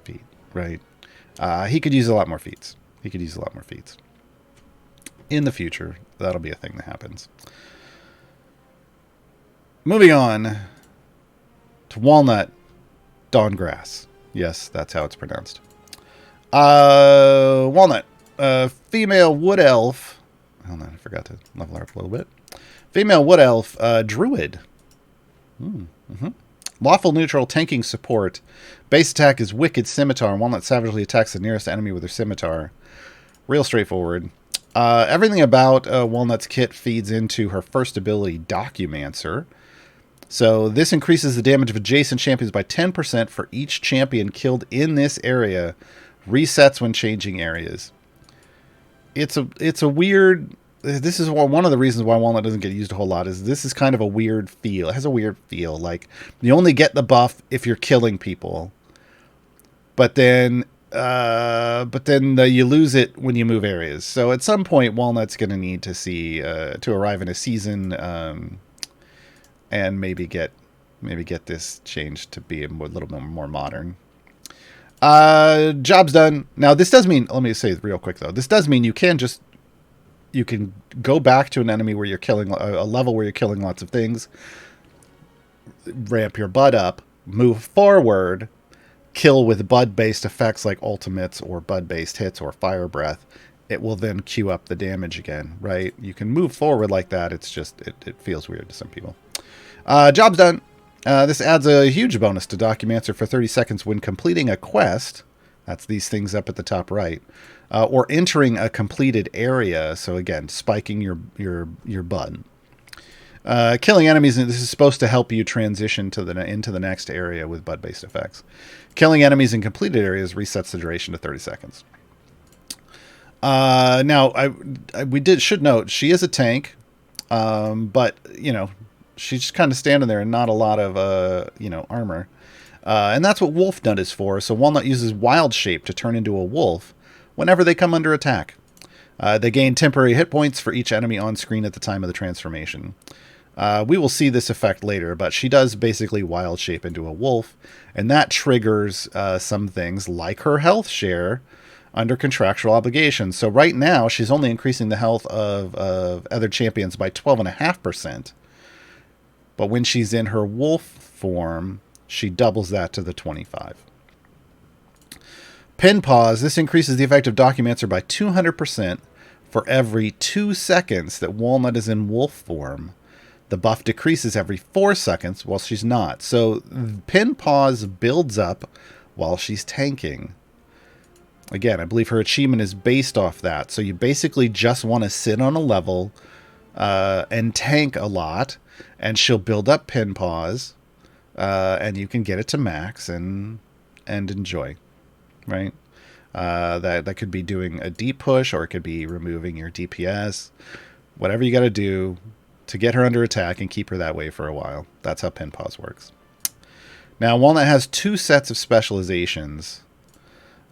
feat. Right? He could use a lot more feats. In the future, that'll be a thing that happens. Moving on to Walnut Dawngrass. Yes, that's how it's pronounced. Walnut, female wood elf. Hold on, I forgot to level her up a little bit. Female wood elf, druid. Lawful neutral tanking support. Base attack is wicked scimitar. Walnut savagely attacks the nearest enemy with her scimitar. Real straightforward. Everything about Walnut's kit feeds into her first ability, Documancer. So this increases the damage of adjacent champions by 10% for each champion killed in this area. Resets when changing areas. It's a weird. This is one of the reasons why Walnut doesn't get used a whole lot. Is this is kind of a weird feel. It has a weird feel. Like you only get the buff if you're killing people, but then you lose it when you move areas. So at some point, Walnut's going to need to see to arrive in a season, and maybe get this changed to be a little bit more modern. Job's done. Now this does mean, let me say real quick though, this does mean you can go back to an enemy where you're killing a level where you're killing lots of things, ramp your bud up, move forward, kill with bud based effects like ultimates or bud based hits or fire breath. It will then queue up the damage again, right? You can move forward like that. It's just, it feels weird to some people. Job's done. This adds a huge bonus to Documancer for 30 seconds when completing a quest. That's these things up at the top right. Or entering a completed area. So again, spiking your bud. Killing enemies. This is supposed to help you transition into the next area with bud-based effects. Killing enemies in completed areas resets the duration to 30 seconds. Now, we should note she is a tank, but she's just kind of standing there and not a lot of, armor. And that's what Wolfnut is for. So Walnut uses Wild Shape to turn into a wolf whenever they come under attack. They gain temporary hit points for each enemy on screen at the time of the transformation. We will see this effect later, but she does basically Wild Shape into a wolf, and that triggers some things like her health share under contractual obligations. So right now, she's only increasing the health of other champions by 12.5%. But when she's in her wolf form, she doubles that to the 25. Pin pause. This increases the effect of Documancer by 200% for every 2 seconds that Walnut is in wolf form. The buff decreases every 4 seconds while she's not. So pin pause builds up while she's tanking. Again, I believe her achievement is based off that. So you basically just want to sit on a level and tank a lot, and she'll build up pin pause, and you can get it to max and enjoy, right? That could be doing a deep push, or it could be removing your DPS. Whatever you got to do to get her under attack and keep her that way for a while. That's how pin pause works. Now, Walnut has 2 sets of specializations.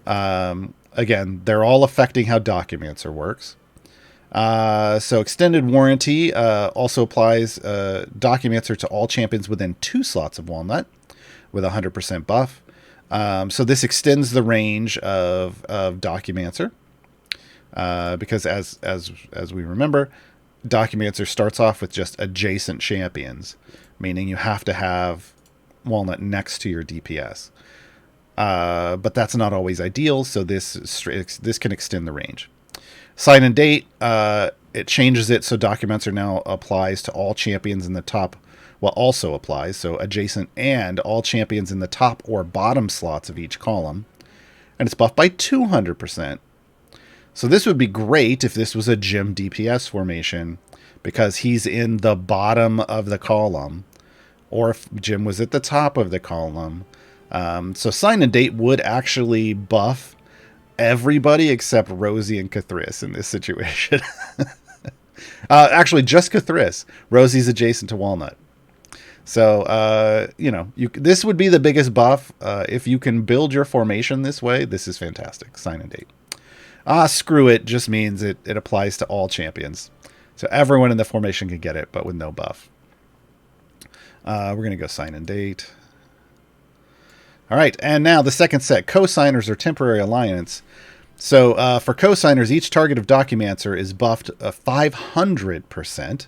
Again, they're all affecting how Documancer works. So extended warranty also applies Documancer to all champions within 2 slots of Walnut with 100% buff. So this extends the range of Documancer because as we remember, Documancer starts off with just adjacent champions, meaning you have to have Walnut next to your DPS. but that's not always ideal, so this can extend the range. Sign and date, it changes it so Documentor now applies to all champions in the top, well, also applies, so adjacent and all champions in the top or bottom slots of each column. And it's buffed by 200%. So this would be great if this was a Jim DPS formation, because he's in the bottom of the column, or if Jim was at the top of the column. So Sign and Date would actually buff everybody except Rosie and Kathris in this situation. Actually, just Kathris. Rosie's adjacent to Walnut. So, this would be the biggest buff. If you can build your formation this way, this is fantastic. Sign and Date. Screw it. Just means it applies to all champions. So everyone in the formation can get it, but with no buff. We're going to go Sign and Date. All right, and now the second set, Co-Signers or Temporary Alliance. So for Co-Signers, each target of Documancer is buffed 500%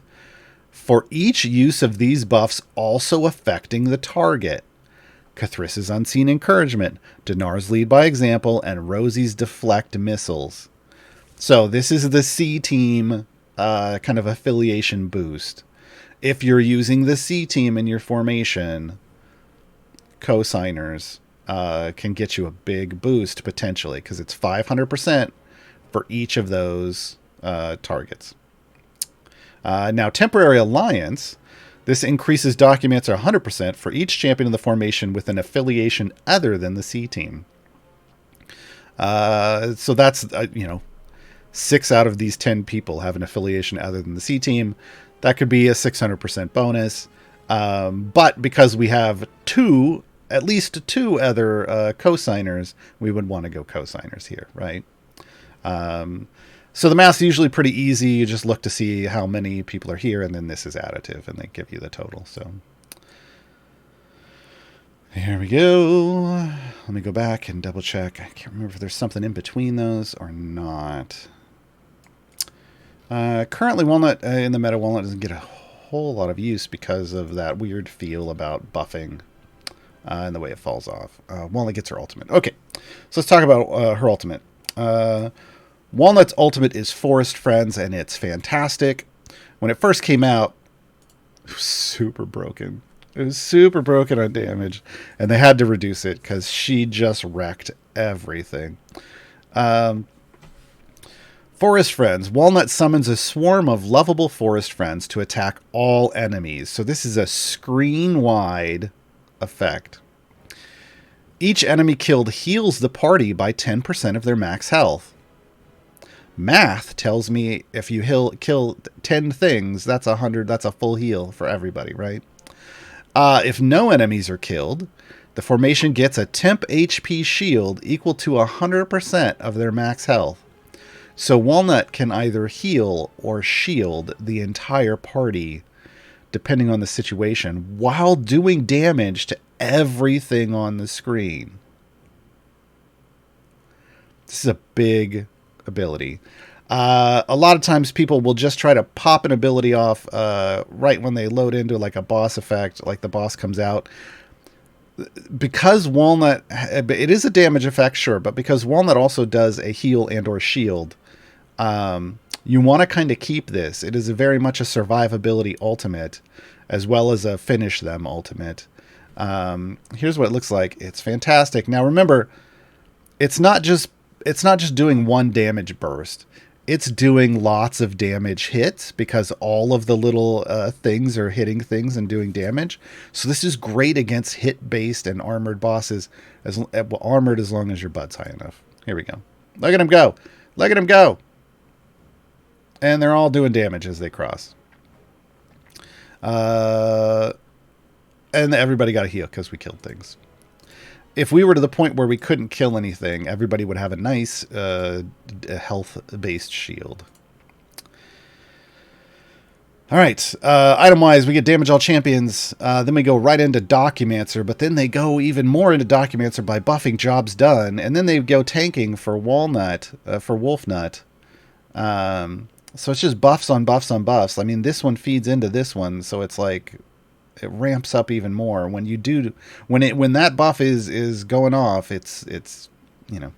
for each use of these buffs also affecting the target. Kathris' Unseen Encouragement, Dinar's Lead by Example, and Rosie's Deflect Missiles. So this is the C team kind of affiliation boost. If you're using the C team in your formation, Co-Signers can get you a big boost potentially, because it's 500% for each of those targets. Now, Temporary Alliance, this increases Documancer 100% for each champion in the formation with an affiliation other than the C team. So that's, 6 out of these 10 people have an affiliation other than the C team. That could be a 600% bonus. But because we have at least two other co-signers, we would want to go co-signers here, right? So the math's usually pretty easy. You just look to see how many people are here, and then this is additive, and they give you the total. So here we go. Let me go back and double check. I can't remember if there's something in between those or not. Currently, Walnut in the meta, Walnut doesn't get a whole lot of use because of that weird feel about buffing and the way it falls off. Walnut gets her ultimate. Okay, so let's talk about her ultimate. Walnut's ultimate is Forest Friends, and it's fantastic. When it first came out, it was super broken. It was super broken on damage, and they had to reduce it because she just wrecked everything. Forest Friends. Walnut summons a swarm of lovable forest friends to attack all enemies. So this is a screen-wide effect. Each enemy killed heals the party by 10% of their max health. Math tells me if you kill 10 things, that's 100. That's a full heal for everybody, right? If no enemies are killed, the formation gets a temp HP shield equal to 100% of their max health. So Walnut can either heal or shield the entire party, depending on the situation, while doing damage to everything on the screen. This is a big ability. A lot of times people will just try to pop an ability off right when they load into like a boss effect, like the boss comes out. Because Walnut, it is a damage effect, sure, but because Walnut also does a heal and or shield, you want to kind of keep this. It is very much a survivability ultimate, as well as a finish them ultimate. Here's what it looks like. It's fantastic. Now remember, it's not just doing one damage burst. It's doing lots of damage hits because all of the little things are hitting things and doing damage. So this is great against hit-based and armored bosses. Armored as long as your bud's high enough. Here we go. Look at him go. Look at him go. And they're all doing damage as they cross. And everybody got a heal because we killed things. If we were to the point where we couldn't kill anything, everybody would have a nice health-based shield. All right. Item-wise, we get damage all champions. Then we go right into Documancer, but then they go even more into Documancer by buffing jobs done, and then they go tanking for Walnut, for Wolfnut. So it's just buffs on buffs on buffs. I mean, this one feeds into this one, so it's like it ramps up even more when you do when that buff is going off. It's you know,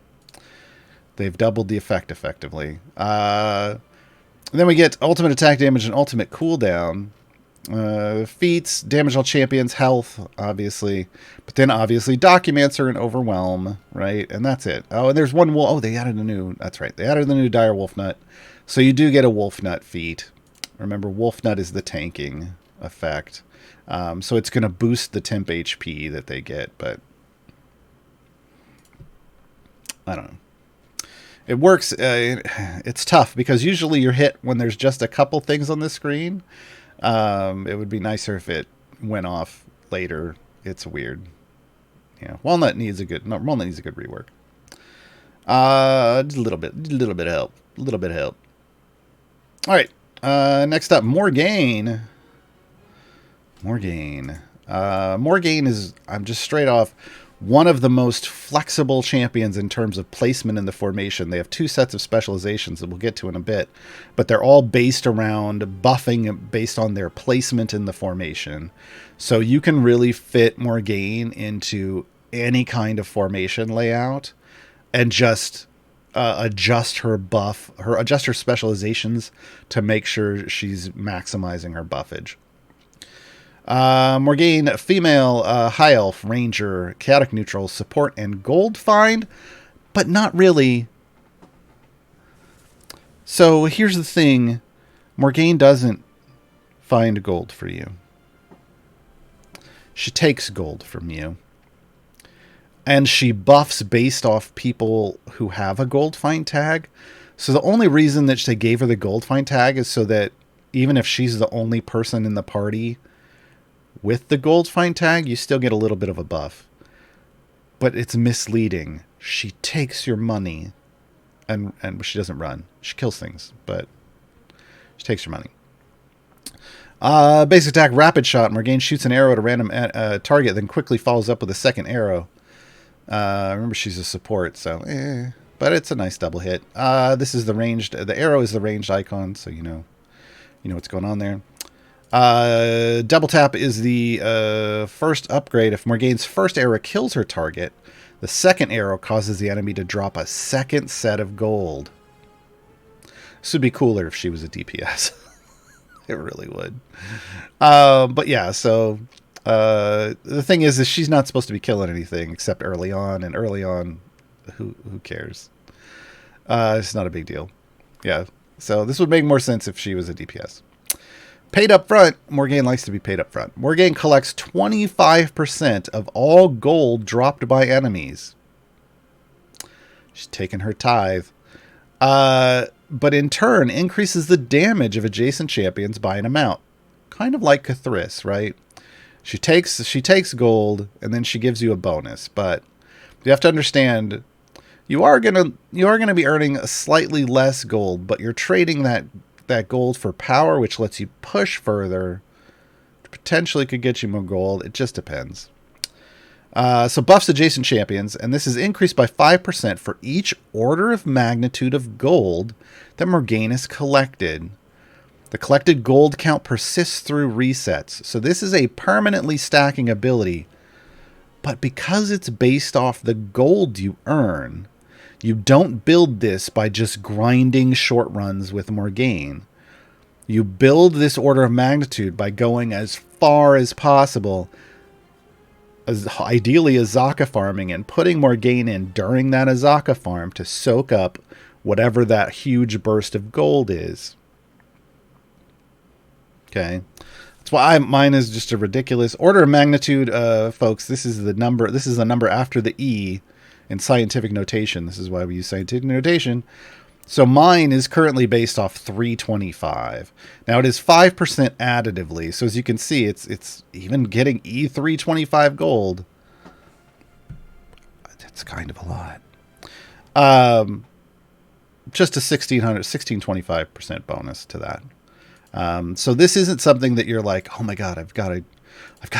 they've doubled the effect effectively. Then we get ultimate attack damage and ultimate cooldown. Feats, damage all champions, health, obviously. But then, obviously, Documancer and Overwhelm, right? And that's it. Oh, and there's one wolf. Oh, they added a new... That's right. They added the new Dire Wolf Nut. So you do get a Wolf Nut feat. Remember, Wolf Nut is the tanking effect. So it's going to boost the temp HP that they get, but... I don't know. It works. It's tough, because usually you're hit when there's just a couple things on the screen. It would be nicer if it went off later. It's weird. Yeah, Walnut needs a good rework. Just a little bit of help. A little bit of help. All right. Next up, Moregain. Moregain is, I'm just straight off, one of the most flexible champions in terms of placement in the formation. They have two sets of specializations that we'll get to in a bit, but they're all based around buffing based on their placement in the formation. So you can really fit Moregain into any kind of formation layout and just adjust her specializations to make sure she's maximizing her buffage. Moregain, female, high elf, ranger, chaotic neutral, support, and gold find, but not really. So here's the thing. Moregain doesn't find gold for you. She takes gold from you. And she buffs based off people who have a gold find tag. So the only reason that they gave her the gold find tag is so that even if she's the only person in the party with the gold find tag, you still get a little bit of a buff. But it's misleading. She takes your money, and she doesn't run. She kills things, but she takes your money. Basic attack, rapid shot. Moregain shoots an arrow at a random target, then quickly follows up with a second arrow. Remember, she's a support, so but it's a nice double hit. This is the ranged. The arrow is the ranged icon, so you know what's going on there. Double tap is the first upgrade. If Moregain's first arrow kills her target, the second arrow causes the enemy to drop a second set of gold. This would be cooler if she was a DPS. It really would. But yeah, so the thing is she's not supposed to be killing anything except early on, and early on, who cares? It's not a big deal. Yeah, so this would make more sense if she was a DPS. Paid up front. Moregain likes to be paid up front. Moregain collects 25% of all gold dropped by enemies. She's taking her tithe. But in turn, increases the damage of adjacent champions by an amount. Kind of like Kathris, right? She takes gold, and then she gives you a bonus. But you have to understand, you are gonna be earning a slightly less gold, but you're trading that gold for power, which lets you push further. Potentially could get you more gold. It just depends. So buffs adjacent champions, and this is increased by 5% for each order of magnitude of gold that Moregain has collected. The collected gold count persists through resets. So this is a permanently stacking ability, but because it's based off the gold you earn, you don't build this by just grinding short runs with Moregain. You build this order of magnitude by going as far as possible, as ideally Azaka farming, and putting Moregain in during that Azaka farm to soak up whatever that huge burst of gold is. Okay. That's why mine is just a ridiculous order of magnitude, folks. This is the number. This is the number after the E in scientific notation. This is why we use scientific notation. So mine is currently based off 325. Now it is 5% additively. So as you can see, it's even getting E325 gold. That's kind of a lot. Just a 1625% bonus to that. So this isn't something that you're like, oh my God, I've got to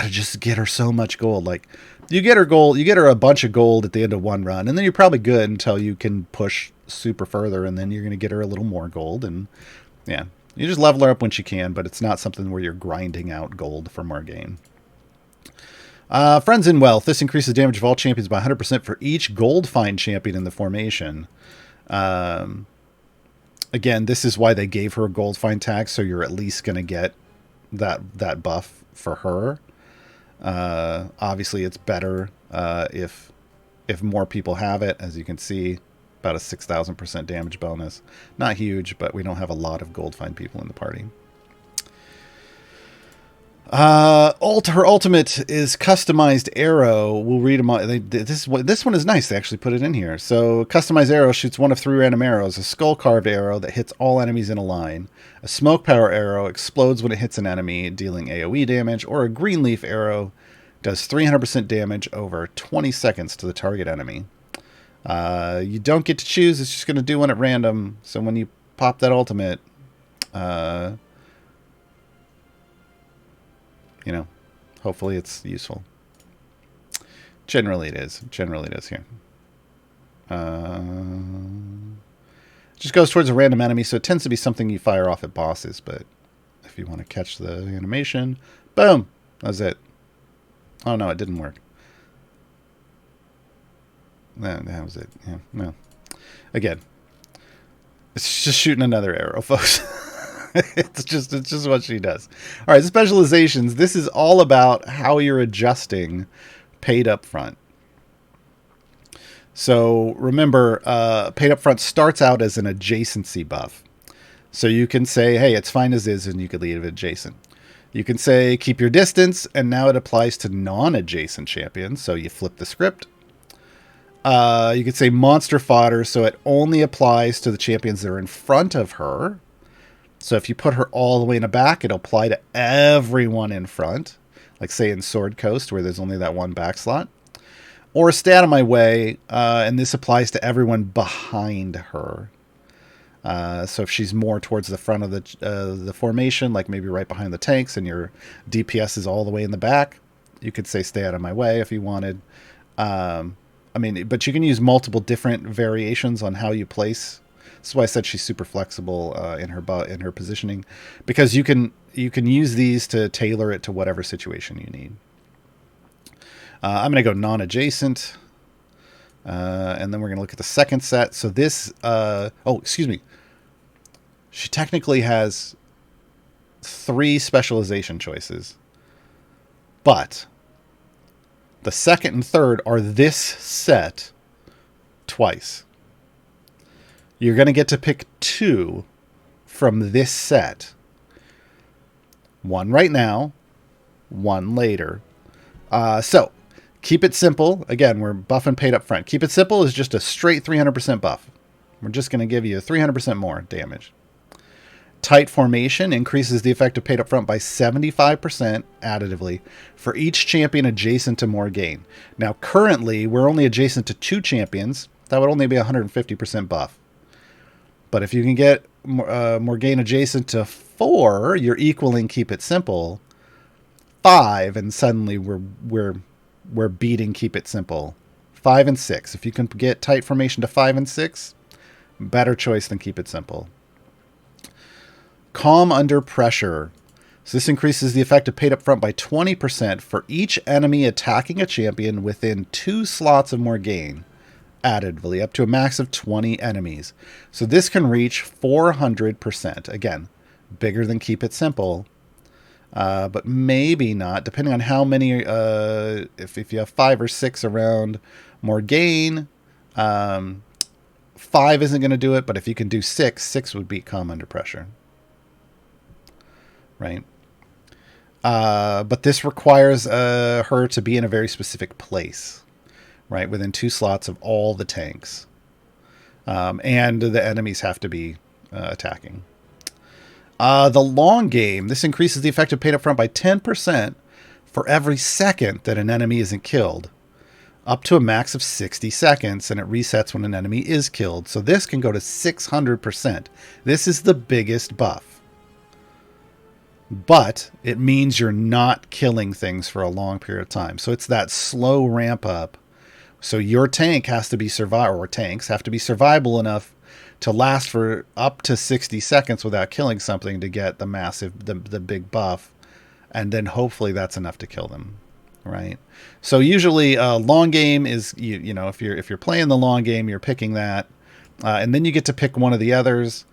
just get her so much gold. Like, you get her gold, you get her a bunch of gold at the end of one run, and then you're probably good until you can push super further, and then you're going to get her a little more gold. And yeah, You just level her up when she can, but it's not something where you're grinding out gold for Moregain. Friends in Wealth. This increases damage of all champions by 100% for each gold find champion in the formation. Again, this is why they gave her a gold find tag, so you're at least going to get that buff for her. Obviously, it's better if more people have it. As you can see, about a 6,000% damage bonus. Not huge, but we don't have a lot of gold find people in the party. Her ultimate is customized arrow. We'll read them all. This one is nice. They actually put it in here. So customized arrow shoots one of 3 random arrows. A skull carved arrow that hits all enemies in a line. A smoke power arrow explodes when it hits an enemy, dealing AoE damage. Or a green leaf arrow does 300% damage over 20 seconds to the target enemy. You don't get to choose. It's just going to do one at random. So when you pop that ultimate, you know, hopefully it's useful. Generally it is. Generally it is here. Just goes towards a random enemy, so it tends to be something you fire off at bosses, but if you want to catch the animation, boom! That's it. Oh no, it didn't work. That was it. Yeah, no. Again, it's just shooting another arrow, folks. It's just what she does. All right, specializations. This is all about how you're adjusting paid up front. So remember, paid up front starts out as an adjacency buff. So you can say, hey, it's fine as is, and you could leave it adjacent. You can say, keep your distance, and now it applies to non-adjacent champions. So you flip the script. You could say monster fodder, so it only applies to the champions that are in front of her. So if you put her all the way in the back, it'll apply to everyone in front. Like say in Sword Coast, where there's only that one back slot. Or stay out of my way, and this applies to everyone behind her. So if she's more towards the front of the formation, like maybe right behind the tanks, and your DPS is all the way in the back, you could say stay out of my way if you wanted. I mean, but you can use multiple different variations on how you place. That's why I said she's super flexible in her positioning, because you can use these to tailor it to whatever situation you need. I'm going to go non-adjacent, and then we're going to look at the second set. So this, excuse me. She technically has 3 specialization choices, but the second and third are this set twice. You're going to get to pick 2 from this set. One right now, one later. So, keep it simple. Again, we're buffing paid up front. Keep it simple is just a straight 300% buff. We're just going to give you 300% more damage. Tight formation increases the effect of paid up front by 75% additively for each champion adjacent to Moregain. Now, currently, we're only adjacent to 2 champions. That would only be 150% buff. But if you can get Moregain adjacent to 4, you're equaling keep it simple 5, and suddenly we're beating keep it simple 5 and 6. If you can get tight formation to 5 and 6, better choice than keep it simple. Calm under pressure. So this increases the effect of paid up front by 20% for each enemy attacking a champion within 2 slots of Moregain. Additively, up to a max of 20 enemies. So this can reach 400%. Again, bigger than keep it simple, but maybe not, depending on how many. If you have 5 or 6 around Moregain, 5 isn't going to do it. But if you can do 6, 6 would beat calm under pressure, right? But this requires her to be in a very specific place. Right, within 2 slots of all the tanks. And the enemies have to be attacking. The long game, this increases the effective paid up front by 10% for every second that an enemy isn't killed. Up to a max of 60 seconds, and it resets when an enemy is killed. So this can go to 600%. This is the biggest buff. But it means you're not killing things for a long period of time. So it's that slow ramp up. So your tank has to be or tanks have to be survivable enough to last for up to 60 seconds without killing something to get the big buff. And then hopefully that's enough to kill them. Right. So usually long game is, you know, if you're playing the long game, you're picking that. And then you get to pick one of the others.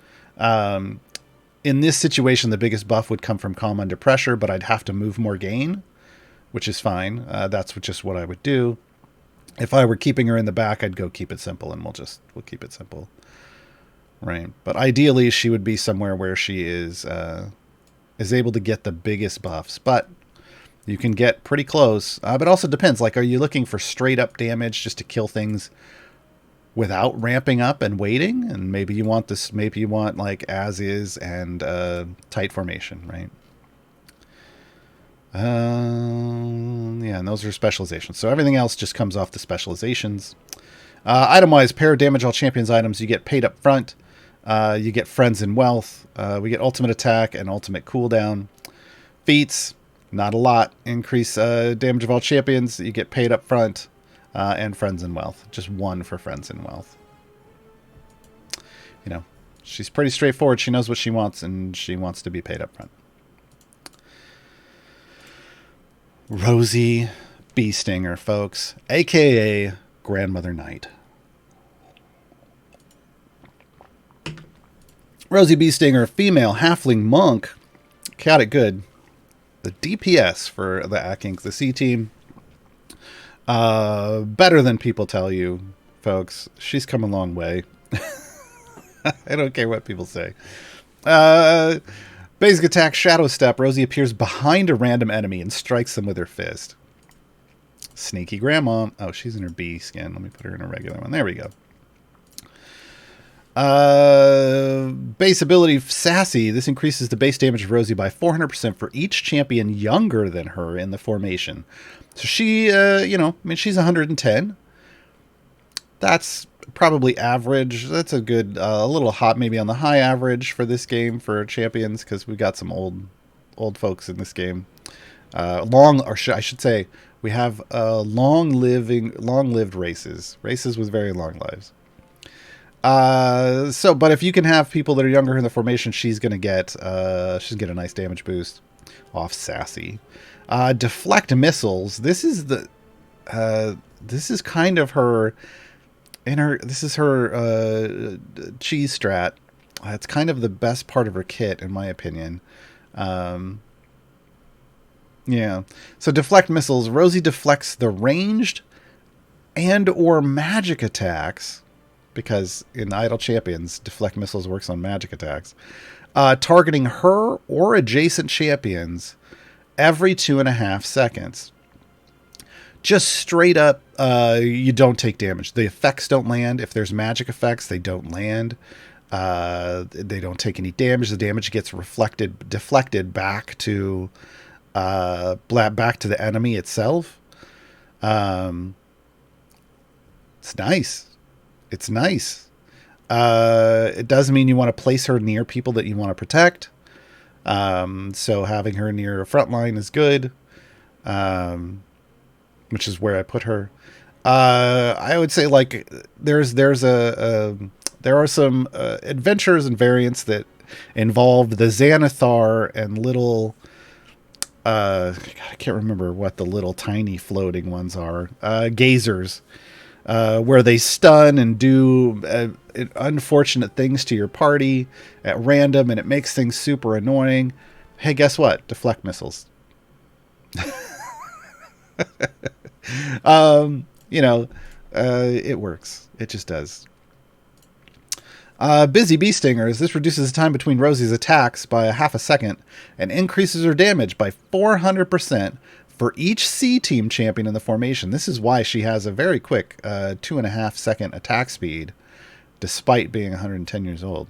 In this situation, the biggest buff would come from Calm Under Pressure, but I'd have to move Moregain, which is fine. That's just what I would do. If I were keeping her in the back, I'd go keep it simple, and we'll keep it simple. Right. But ideally, she would be somewhere where she is able to get the biggest buffs. But you can get pretty close. But it also depends. Like, are you looking for straight up damage just to kill things without ramping up and waiting? And maybe you want this, maybe you want like as is and tight formation, right? Yeah, and those are specializations. So everything else just comes off the specializations. Item-wise, pair damage all champions items. You get paid up front. You get friends and wealth. We get ultimate attack and ultimate cooldown. Feats, not a lot. Increase damage of all champions. You get paid up front. And friends and wealth. Just one for friends and wealth. You know, she's pretty straightforward. She knows what she wants, and she wants to be paid up front. Rosie Bee Stinger, folks, a.k.a. Grandmother Knight. Rosie Bee Stinger, female halfling monk. Chaotic good. The DPS for the Acq Inc, the C team. Better than people tell you, folks. She's come a long way. I don't care what people say. Basic attack, Shadow Step. Rosie appears behind a random enemy and strikes them with her fist. Sneaky grandma. Oh, she's in her bee skin. Let me put her in a regular one. There we go. Base ability, Sassy. This increases the base damage of Rosie by 400% for each champion younger than her in the formation. So she, you know, I mean, she's 110. That's probably average. That's a good, a little hot, maybe on the high average for this game for champions, because we got some old folks in this game. I should say, we have long-lived races with very long lives. But if you can have people that are younger in the formation, she's gonna get a nice damage boost off Sassy. Deflect missiles. This is kind of her cheese strat. It's kind of the best part of her kit, in my opinion. Yeah. So deflect missiles. Rosie deflects the ranged and or magic attacks, because in Idle Champions, deflect missiles works on magic attacks, targeting her or adjacent champions every 2.5 seconds. Just straight up, you don't take damage. The effects don't land. If there's magic effects, they don't land. They don't take any damage. The damage gets deflected back to the enemy itself. It's nice. It's nice. It does mean you want to place her near people that you want to protect. So having her near a front line is good. Which is where I put her. I would say, like, there are some adventures and variants that involve the Xanathar and little I can't remember what the little tiny floating ones are. Gazers, where they stun and do unfortunate things to your party at random, and it makes things super annoying. Hey, guess what? Deflect missiles. It works. It just does. Busy Bee Stingers. This reduces the time between Rosie's attacks by 0.5 second and increases her damage by 400% for each C team champion in the formation. This is why she has a very quick 2.5 second attack speed, despite being 110 years old.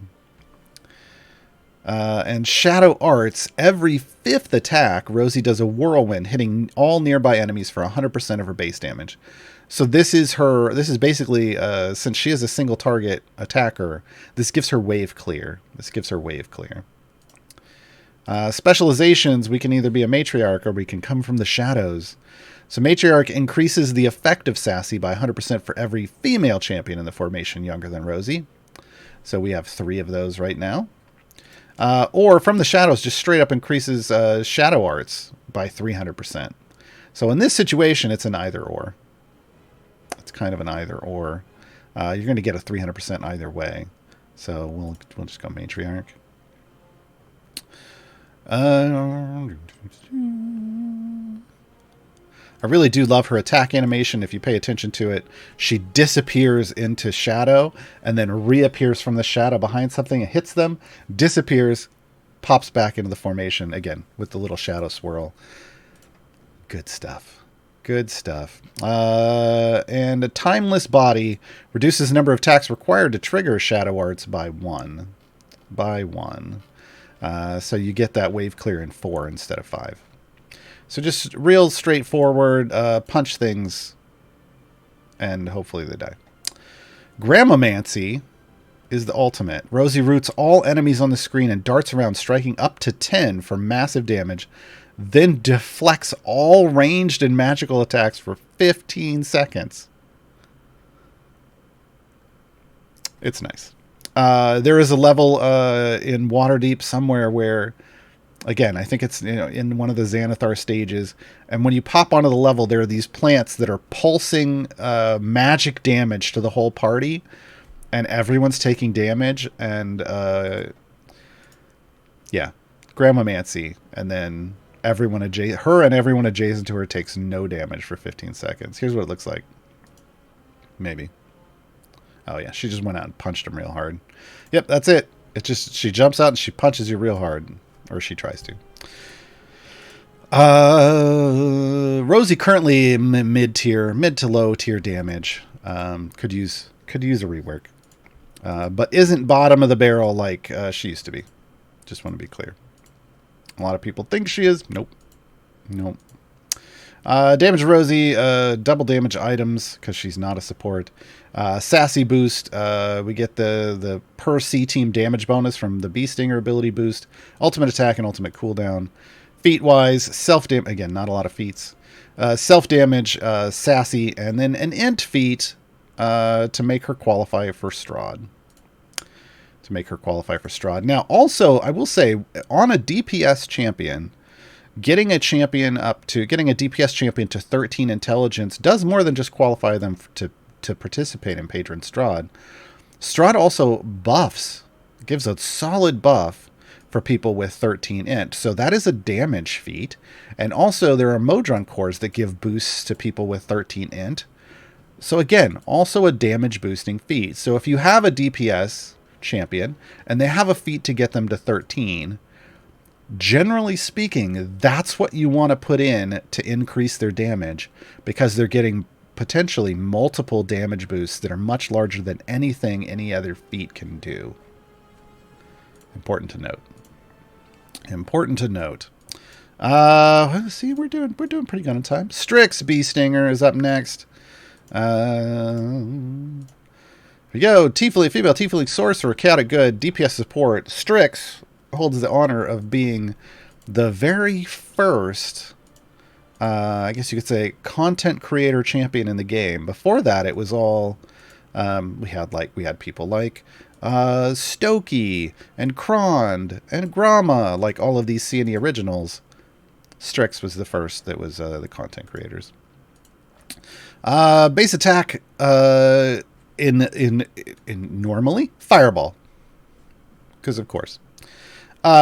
And Shadow Arts, every 5th attack, Rosie does a whirlwind, hitting all nearby enemies for 100% of her base damage. So this is basically, since she is a single target attacker, this gives her wave clear. Specializations, we can either be a matriarch or we can come from the shadows. So matriarch increases the effect of Sassy by 100% for every female champion in the formation younger than Rosie. So we have 3 of those right now. Or from the shadows, just straight up increases shadow arts by 300%. So in this situation, it's an either or. It's kind of an either or. You're going to get a 300% either way. So we'll just go matriarch. I really do love her attack animation. If you pay attention to it, she disappears into shadow and then reappears from the shadow behind something and hits them, disappears, pops back into the formation again with the little shadow swirl. Good stuff. Good stuff. And a timeless body reduces the number of attacks required to trigger shadow arts by 1. So you get that wave clear in 4 instead of 5. So just real straightforward, punch things, and hopefully they die. Gramomancy is the ultimate. Rosie roots all enemies on the screen and darts around, striking up to 10 for massive damage, then deflects all ranged and magical attacks for 15 seconds. It's nice. There is a level in Waterdeep somewhere where, again, I think it's in one of the Xanathar stages, and when you pop onto the level, there are these plants that are pulsing magic damage to the whole party, and everyone's taking damage, and yeah, Gramomancy, and then everyone adjacent to her takes no damage for 15 seconds. Here's what it looks like. Maybe. Oh yeah, she just went out and punched him real hard. Yep, that's it. It just, she jumps out and she punches you real hard. Or she tries to. Rosie currently mid to low tier damage. Could use a rework. But isn't bottom of the barrel like she used to be. Just want to be clear. A lot of people think she is. Nope. Damage Rosie, double damage items because she's not a support. Sassy boost, we get the per C team damage bonus from the Bee Stinger ability boost, ultimate attack and ultimate cooldown. Feat wise, self damage, again, not a lot of feats. Self damage, sassy, and then an int feat to make her qualify for Strahd. Now, also, I will say, on a DPS champion, getting a DPS champion to 13 intelligence does more than just qualify them to participate in Patron Strahd. Strahd also buffs, gives a solid buff for people with 13 int. So that is a damage feat. And also there are Modron cores that give boosts to people with 13 int. So again, also a damage boosting feat. So if you have a DPS champion and they have a feat to get them to 13, generally speaking, that's what you want to put in to increase their damage, because they're getting potentially multiple damage boosts that are much larger than anything any other feat can do. Important to note. Let's see, we're doing pretty good on time. Strix Bee Stinger is up next. Here we go. Female Tiefling Sorcerer, chaotic good, DPS support. Strix holds the honor of being the very first, I guess you could say, content creator champion in the game. Before that, it was all we had people like Stokey and Krond and Grama, like all of these C&E originals. Strix was the first that was the content creators. Base attack in normally Fireball, because of course.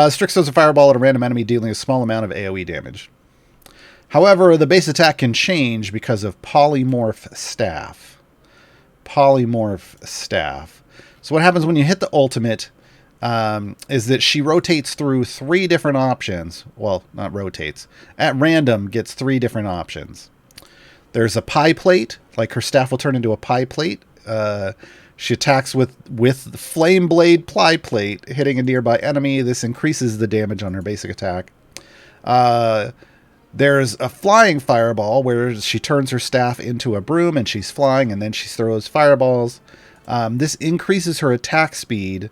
Strix throws a fireball at a random enemy, dealing a small amount of AoE damage. However, the base attack can change because of Polymorph Staff. So what happens when you hit the ultimate is that she rotates through 3 different options. Well, not rotates. At random, gets 3 different options. There's a pie plate, like her staff will turn into a pie plate. She attacks with Flame Blade Ply Plate, hitting a nearby enemy. This increases the damage on her basic attack. There's a Flying Fireball, where she turns her staff into a broom and she's flying, and then she throws fireballs. This increases her attack speed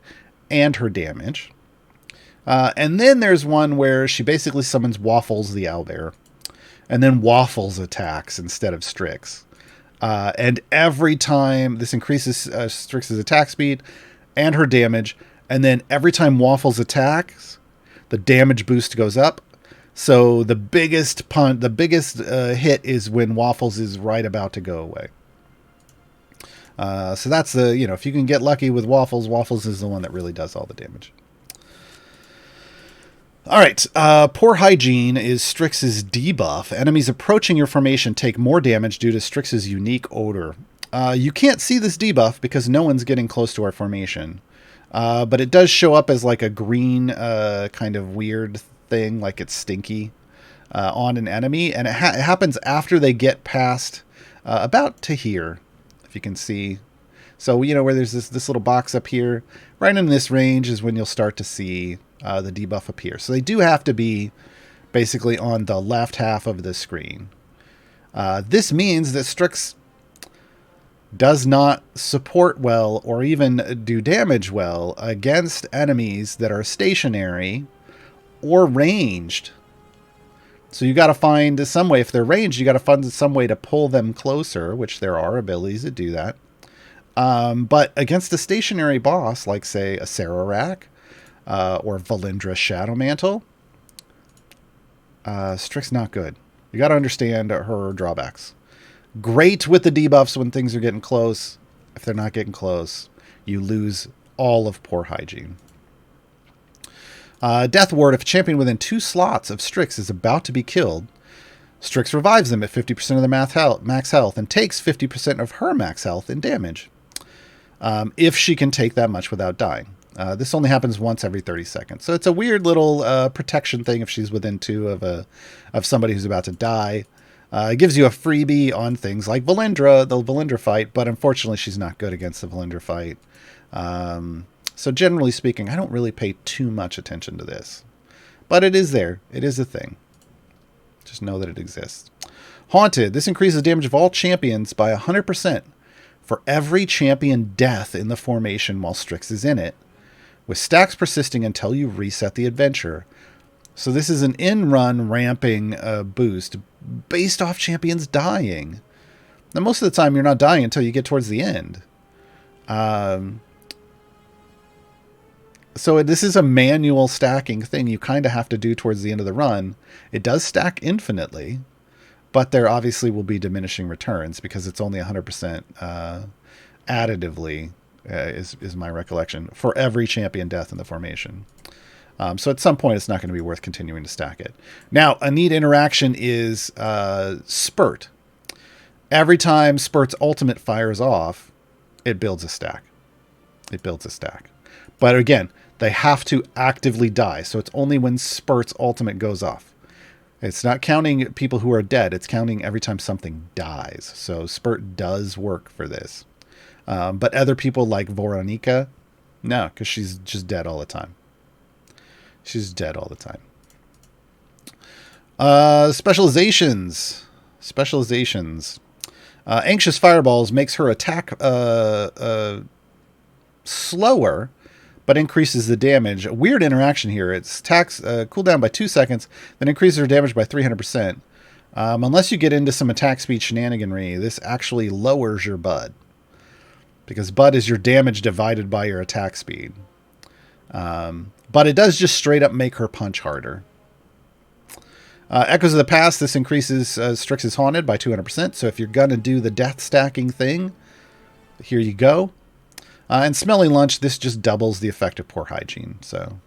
and her damage. And then there's one where she basically summons Waffles the Owlbear, and then Waffles attacks instead of Strix. And every time this increases Strix's attack speed, and her damage. And then every time Waffles attacks, the damage boost goes up. So the biggest hit is when Waffles is right about to go away. So that's the, if you can get lucky with Waffles, Waffles is the one that really does all the damage. All right. Poor Hygiene is Strix's debuff. Enemies approaching your formation take more damage due to Strix's unique odor. You can't see this debuff because no one's getting close to our formation. But it does show up as like a green kind of weird thing, like it's stinky on an enemy. And it happens after they get past about to here, if you can see. So, where there's this little box up here, right in this range is when you'll start to see the debuff appear. So they do have to be basically on the left half of the screen. This means that Strix does not support well or even do damage well against enemies that are stationary or ranged. So you got to find some way. If they're ranged, you got to find some way to pull them closer, which there are abilities that do that. But against a stationary boss, like say a Sararac or Valindra Shadow Mantle, Strix not good. You got to understand her drawbacks. Great with the debuffs when things are getting close. If they're not getting close, you lose all of Poor Hygiene. Death Ward. If a champion within 2 slots of Strix is about to be killed, Strix revives them at 50% of their max health and takes 50% of her max health in damage. If she can take that much without dying. This only happens once every 30 seconds. So it's a weird little protection thing if she's within 2 of somebody who's about to die. It gives you a freebie on things like Valindra, the Valindra fight, but unfortunately she's not good against the Valindra fight. So generally speaking, I don't really pay too much attention to this. But it is there. It is a thing. Just know that it exists. Haunted. This increases damage of all champions by 100% for every champion death in the formation while Strix is in it, with stacks persisting until you reset the adventure. So this is an in-run ramping boost based off champions dying. Now, most of the time, you're not dying until you get towards the end. So this is a manual stacking thing you kind of have to do towards the end of the run. It does stack infinitely, but there obviously will be diminishing returns because it's only 100% additively, is my recollection, for every champion death in the formation. So at some point, it's not going to be worth continuing to stack it. Now, a neat interaction is Spurt. Every time Spurt's ultimate fires off, it builds a stack. It builds a stack. But again, they have to actively die. So it's only when Spurt's ultimate goes off. It's not counting people who are dead. It's counting every time something dies. So Spurt does work for this. But other people like Voronika, no, because she's just dead all the time. She's dead all the time. Specializations. Anxious Fireballs makes her attack slower, but increases the damage. A weird interaction here. It's attacks cooldown by 2 seconds, then increases her damage by 300%. Unless you get into some attack speed shenaniganry, this actually lowers your Bud. Because Bud is your damage divided by your attack speed. But it does just straight up make her punch harder. Echoes of the Past, this increases Strix's Haunted by 200%. So if you're going to do the death stacking thing, here you go. And Smelly Lunch, this just doubles the effect of Poor Hygiene. So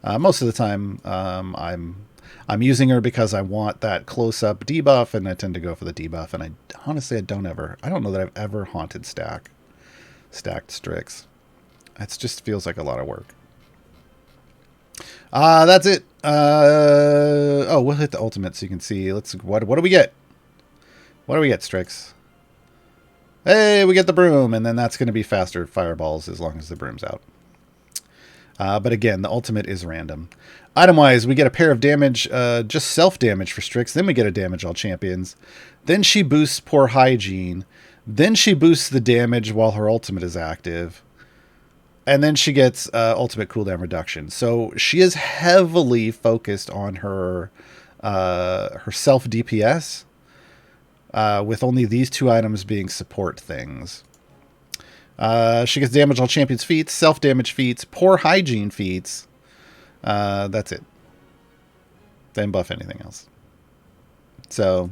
most of the time, I'm using her because I want that close-up debuff, and I tend to go for the debuff. And honestly, I don't know that I've ever haunted stacked Strix. It just feels like a lot of work. That's it. We'll hit the ultimate so you can see. What do we get? What do we get, Strix? Hey, we get the broom, and then that's going to be faster fireballs as long as the broom's out. But again, the ultimate is random. Item-wise, we get a pair of damage, just self-damage for Strix. Then we get a damage all champions. Then she boosts Poor Hygiene. Then she boosts the damage while her ultimate is active. And then she gets ultimate cooldown reduction. So she is heavily focused on her self DPS, with only these 2 items being support things. She gets damage all champions' feats, self-damage feats, poor hygiene feats. That's it. Didn't buff anything else. So,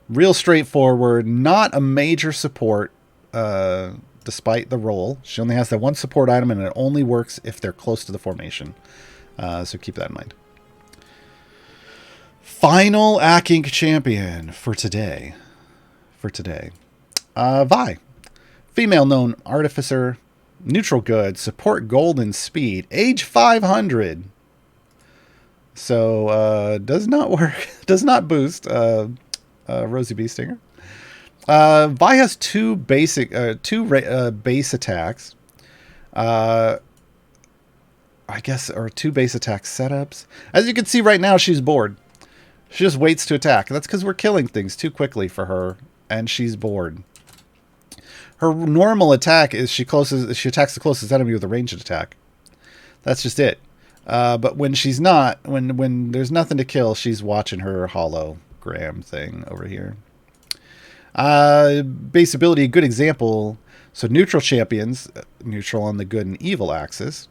real straightforward. Not a major support, despite the role. She only has that one support item, and it only works if they're close to the formation. So keep that in mind. Final Acq Inc champion for today. Vi. Female known artificer. Neutral good. Support gold and speed. Age 500. So, does not work. Does not boost Rosie Beestinger. Vi has two base attacks. I guess, or two base attack setups. As you can see right now, she's bored. She just waits to attack. That's because we're killing things too quickly for her, and she's bored. Her normal attack is she attacks the closest enemy with a ranged attack. That's just it. But when she's not, when there's nothing to kill, she's watching her hologram thing over here. Base ability, a good example. So neutral champions, neutral on the good and evil axis.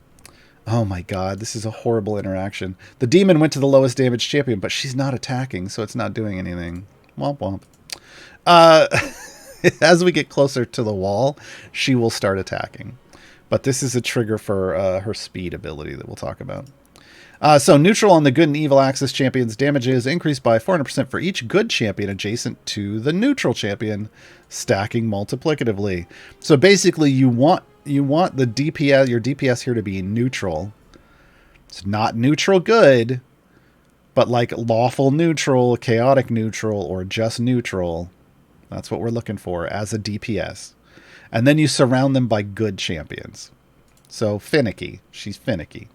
Oh my god, this is a horrible interaction. The demon went to the lowest damage champion, but she's not attacking, so it's not doing anything. Womp womp. As we get closer to the wall, she will start attacking. But this is a trigger for her speed ability that we'll talk about. So neutral on the good and evil axis champions, damage is increased by 400% for each good champion adjacent to the neutral champion, stacking multiplicatively. So basically you want the DPS, your DPS here to be neutral. It's not neutral good, but like lawful neutral, chaotic neutral, or just neutral. That's what we're looking for as a DPS. And then you surround them by good champions. So finicky. She's finicky.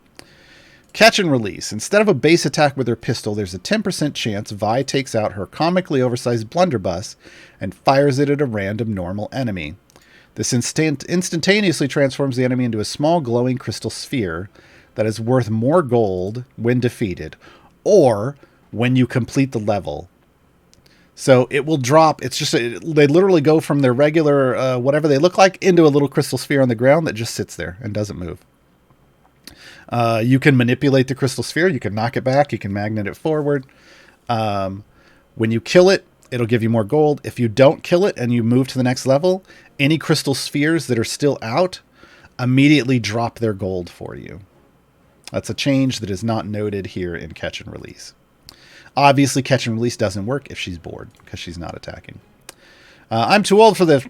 Catch and release. Instead of a base attack with her pistol, there's a 10% chance Vi takes out her comically oversized blunderbuss and fires it at a random normal enemy. This instantaneously transforms the enemy into a small glowing crystal sphere that is worth more gold when defeated, or when you complete the level. So it will drop. It's just, they literally go from their regular, whatever they look like, into a little crystal sphere on the ground that just sits there and doesn't move. You can manipulate the crystal sphere. You can knock it back. You can magnet it forward. When you kill it, it'll give you more gold. If you don't kill it and you move to the next level, any crystal spheres that are still out immediately drop their gold for you. That's a change that is not noted here in Catch and Release. Obviously, Catch and Release doesn't work if she's bored, because she's not attacking. I'm too old for this.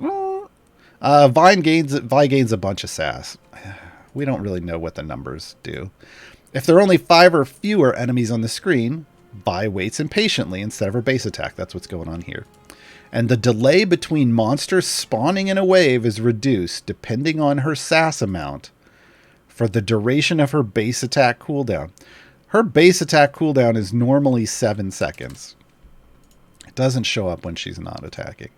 Vi gains a bunch of sass. We don't really know what the numbers do. If there are only 5 or fewer enemies on the screen, Vi waits impatiently instead of her base attack. That's what's going on here. And the delay between monsters spawning in a wave is reduced depending on her sass amount for the duration of her base attack cooldown. Her base attack cooldown is normally 7 seconds. It doesn't show up when she's not attacking.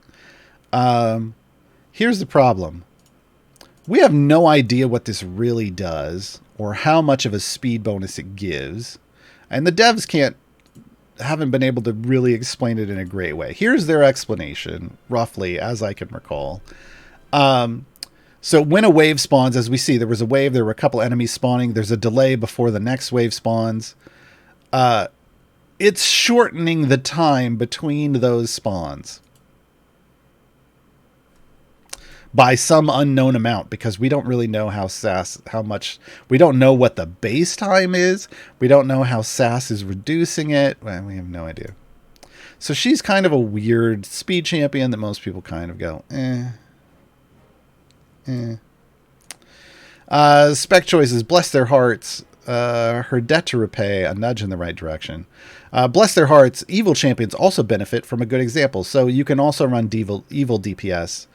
Here's the problem. We have no idea what this really does or how much of a speed bonus it gives. And the devs haven't been able to really explain it in a great way. Here's their explanation, roughly, as I can recall. So when a wave spawns, as we see, there was a wave, there were a couple enemies spawning, there's a delay before the next wave spawns. It's shortening the time between those spawns by some unknown amount, because we don't really know how much, we don't know what the base time is. We don't know how sass is reducing it. Well, we have no idea. So she's kind of a weird speed champion that most people kind of go, Spec choices, Bless Their Hearts, Her Debt to Repay, A Nudge in the Right Direction. Bless Their Hearts, evil champions also benefit from a good example. So you can also run evil DPS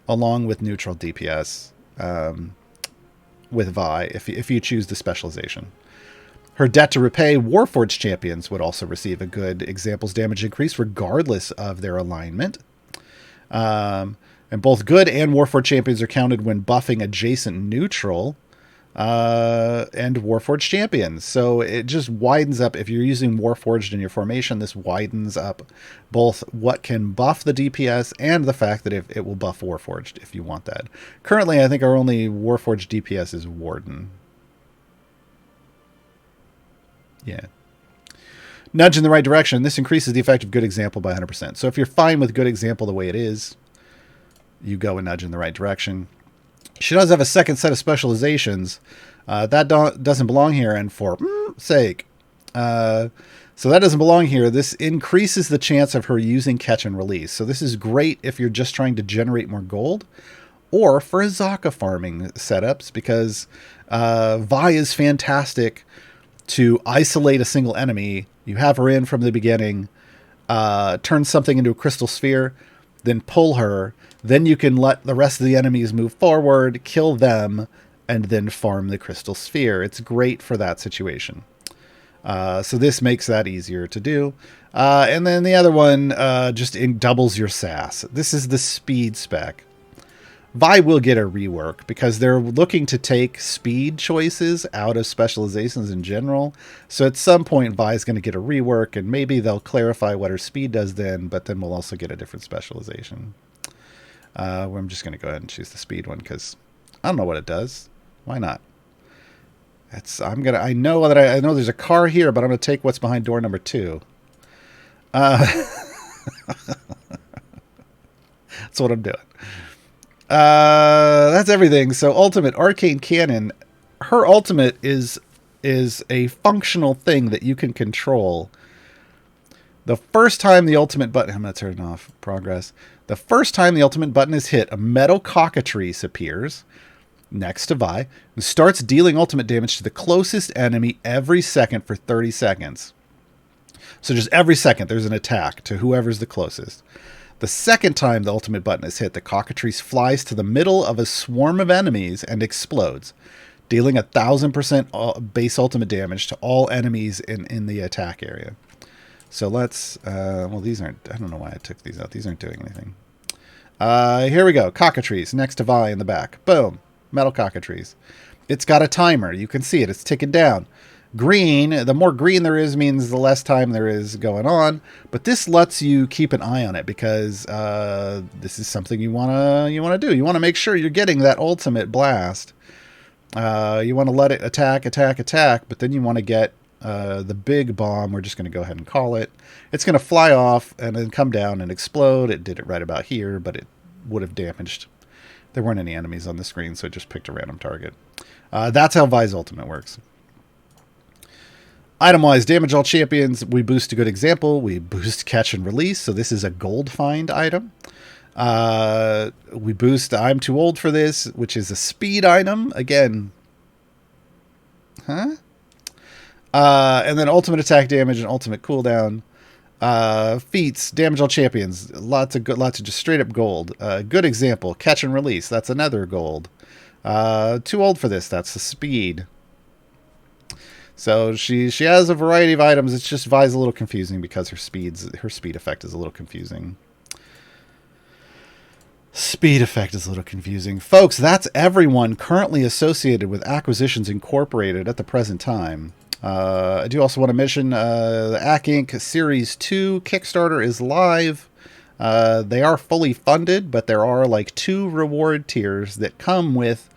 along with neutral DPS with Vi if you choose the specialization. Her Debt to Repay, Warforged champions would also receive a good example's damage increase regardless of their alignment. And both good and Warforged champions are counted when buffing adjacent neutral. and Warforged champions. So it just widens up. If you're using Warforged in your formation, this widens up both what can buff the DPS and the fact that it will buff Warforged if you want that. Currently, I think our only Warforged DPS is Warden. Yeah. Nudge in the right direction. This increases the effect of Good Example by 100%. So if you're fine with Good Example the way it is, you go and nudge in the right direction. She does have a second set of specializations. That doesn't belong here, and for sake. So that doesn't belong here. This increases the chance of her using Catch and Release. So this is great if you're just trying to generate more gold, or for Azaka farming setups, because Vi is fantastic to isolate a single enemy. You have her in from the beginning, turn something into a crystal sphere, then pull her. Then you can let the rest of the enemies move forward, kill them, and then farm the crystal sphere. It's great for that situation. So this makes that easier to do. And then the other one just doubles your sass. This is the speed spec. Vi will get a rework because they're looking to take speed choices out of specializations in general. So at some point, Vi is going to get a rework, and maybe they'll clarify what her speed does then, but then we'll also get a different specialization. I'm just going to go ahead and choose the speed one because I don't know what it does. Why not? I know there's a car here, but I'm going to take what's behind door number 2. That's what I'm doing. That's everything. So ultimate Arcane Cannon, her ultimate is a functional thing that you can control. The first time the ultimate button, I'm going to turn it off. Progress. The first time the ultimate button is hit, a metal cockatrice appears next to Vi and starts dealing ultimate damage to the closest enemy every second for 30 seconds. So just every second there's an attack to whoever's the closest. The second time the ultimate button is hit, the cockatrice flies to the middle of a swarm of enemies and explodes, dealing 1,000% base ultimate damage to all enemies in the attack area. So let's, well, these aren't, I don't know why I took these out. These aren't doing anything. Here we go. Cockatrice next to Vi in the back. Boom. Metal cockatrice. It's got a timer. You can see it. It's ticking down. Green, the more green there is means the less time there is going on. But this lets you keep an eye on it because this is something you wanna do. You want to make sure you're getting that ultimate blast. You want to let it attack, but then you want to get the big bomb. We're just going to go ahead and call it. It's going to fly off and then come down and explode. It did it right about here, but it would have damaged. There weren't any enemies on the screen, so it just picked a random target. That's how Vi's ultimate works. Item-wise, damage all champions. We boost a Good Example. We boost Catch and Release, so this is a gold find item. We boost I'm Too Old for This, which is a speed item. Again, and then ultimate attack damage and ultimate cooldown. Feats, damage all champions. Lots of just straight up gold. Good Example, Catch and Release. That's another gold. Too Old for This. That's the speed. So she has a variety of items. It's just Vi's a little confusing because her speed effect is a little confusing. Speed effect is a little confusing. Folks, that's everyone currently associated with Acquisitions Incorporated at the present time. I do also want to mention the Acq Inc Series 2 Kickstarter is live. They are fully funded, but there are like 2 reward tiers that come with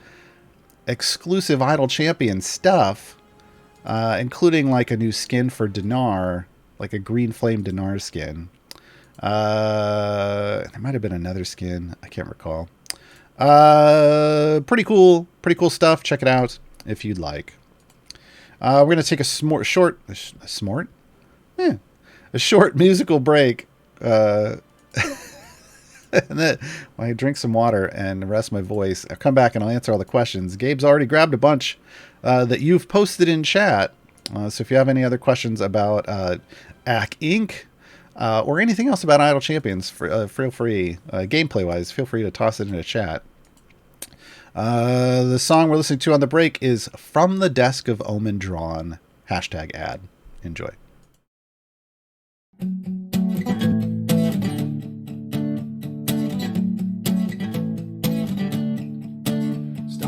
exclusive Idle Champion stuff, including like a new skin for Dinar, like a Green Flame Dinar skin. There might have been another skin. I can't recall. Pretty cool stuff. Check it out if you'd like. We're going to take a short musical break. And then I drink some water and rest my voice. I'll come back and I'll answer all the questions. Gabe's already grabbed a bunch that you've posted in chat. So if you have any other questions about Acq Inc. Or anything else about Idle Champions, feel free, gameplay-wise, feel free to toss it in the chat. The song we're listening to on the break is From the Desk of Omen Drawn, #ad. Enjoy.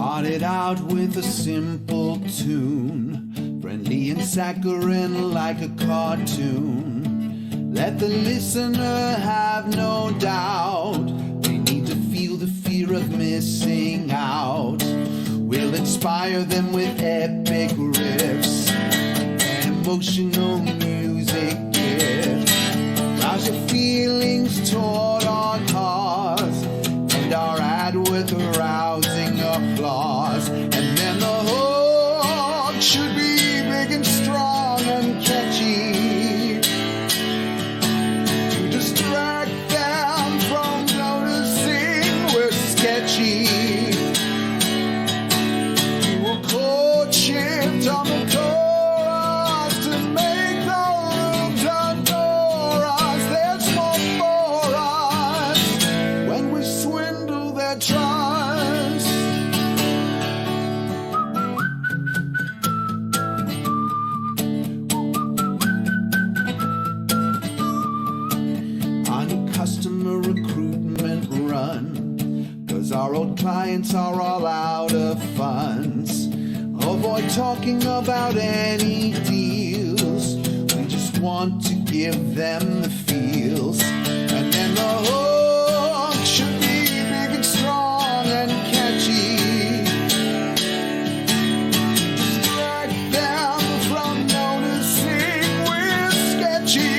Started out with a simple tune, friendly and saccharine like a cartoon. Let the listener have no doubt, they need to feel the fear of missing out. We'll inspire them with epic riffs and emotional music gifts. Rouse your feelings toward our cause, and our ad with arousing applause. And then the hook should be big and strong and catchy to distract them from noticing we're sketchy. Do a chord shift on the chorus to make the room adore us. There's more for us when we swindle their trust. On a customer recruitment run, 'cause our old clients are all out of funds. Avoid talking about any deals, we just want to give them the feels. And then the hook should be big and strong and catchy, distract them from noticing we're sketchy.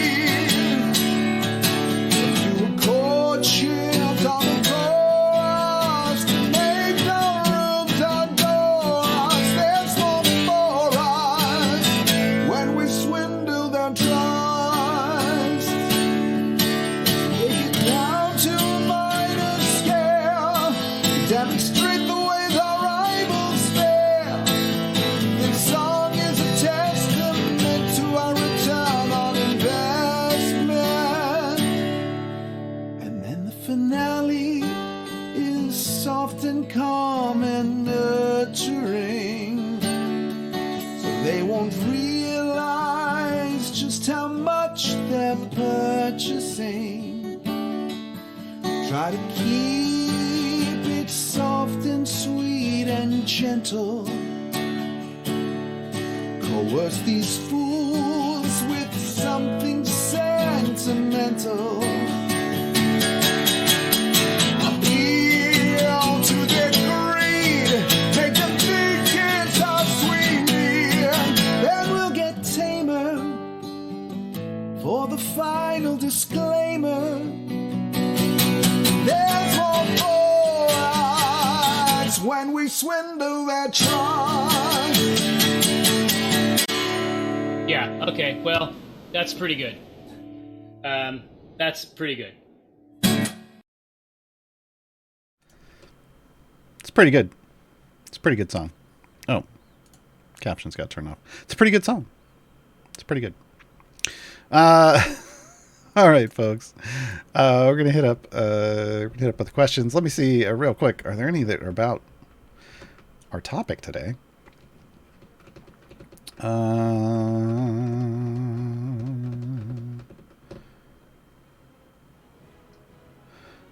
Do a chord shift on the chorus to make the room adore us. There's more for us when we swindle their trust. Take it down to a minor scale, demonstrate the ways our rivals fail. This song is a testament to our return on investment. And then the finale is soft and calm and nurturing, so they won't realize just how much they're purchasing. Try to keep it soft and sweet and gentle. Coerce these fools with something sentimental. Appeal to their greed, make them think it's our sweet need. Then we'll get tamer for the final disclaimer. There's more for us when we swindle their trust. Yeah, okay, well, that's pretty good. That's pretty good. It's pretty good. It's a pretty good song. Oh, captions got turned off. It's a pretty good song. It's pretty good. All right, folks. We're gonna hit up with the questions. Let me see real quick. Are there any that are about our topic today?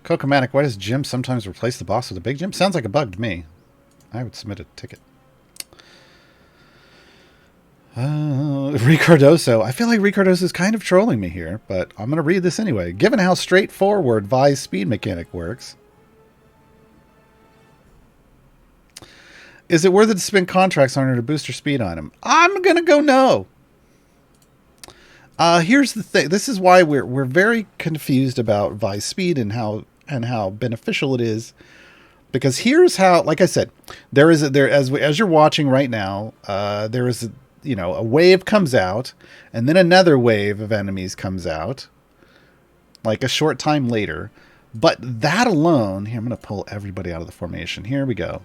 Cocomatic, why does Jim sometimes replace the boss with a big Jim? Sounds like a bug to me. I would submit a ticket. Ricardoso. I feel like Ricardoso is kind of trolling me here, but I'm going to read this anyway. Given how straightforward Vi's speed mechanic works, is it worth it to spend contracts on her to boost her speed on him? I'm going to go no. Here's the thing. This is why we're very confused about Vi's speed and how beneficial it is. Because here's how, like I said, as you're watching right now, there is a wave comes out, and then another wave of enemies comes out, like a short time later. But that alone, here, I'm going to pull everybody out of the formation. Here we go.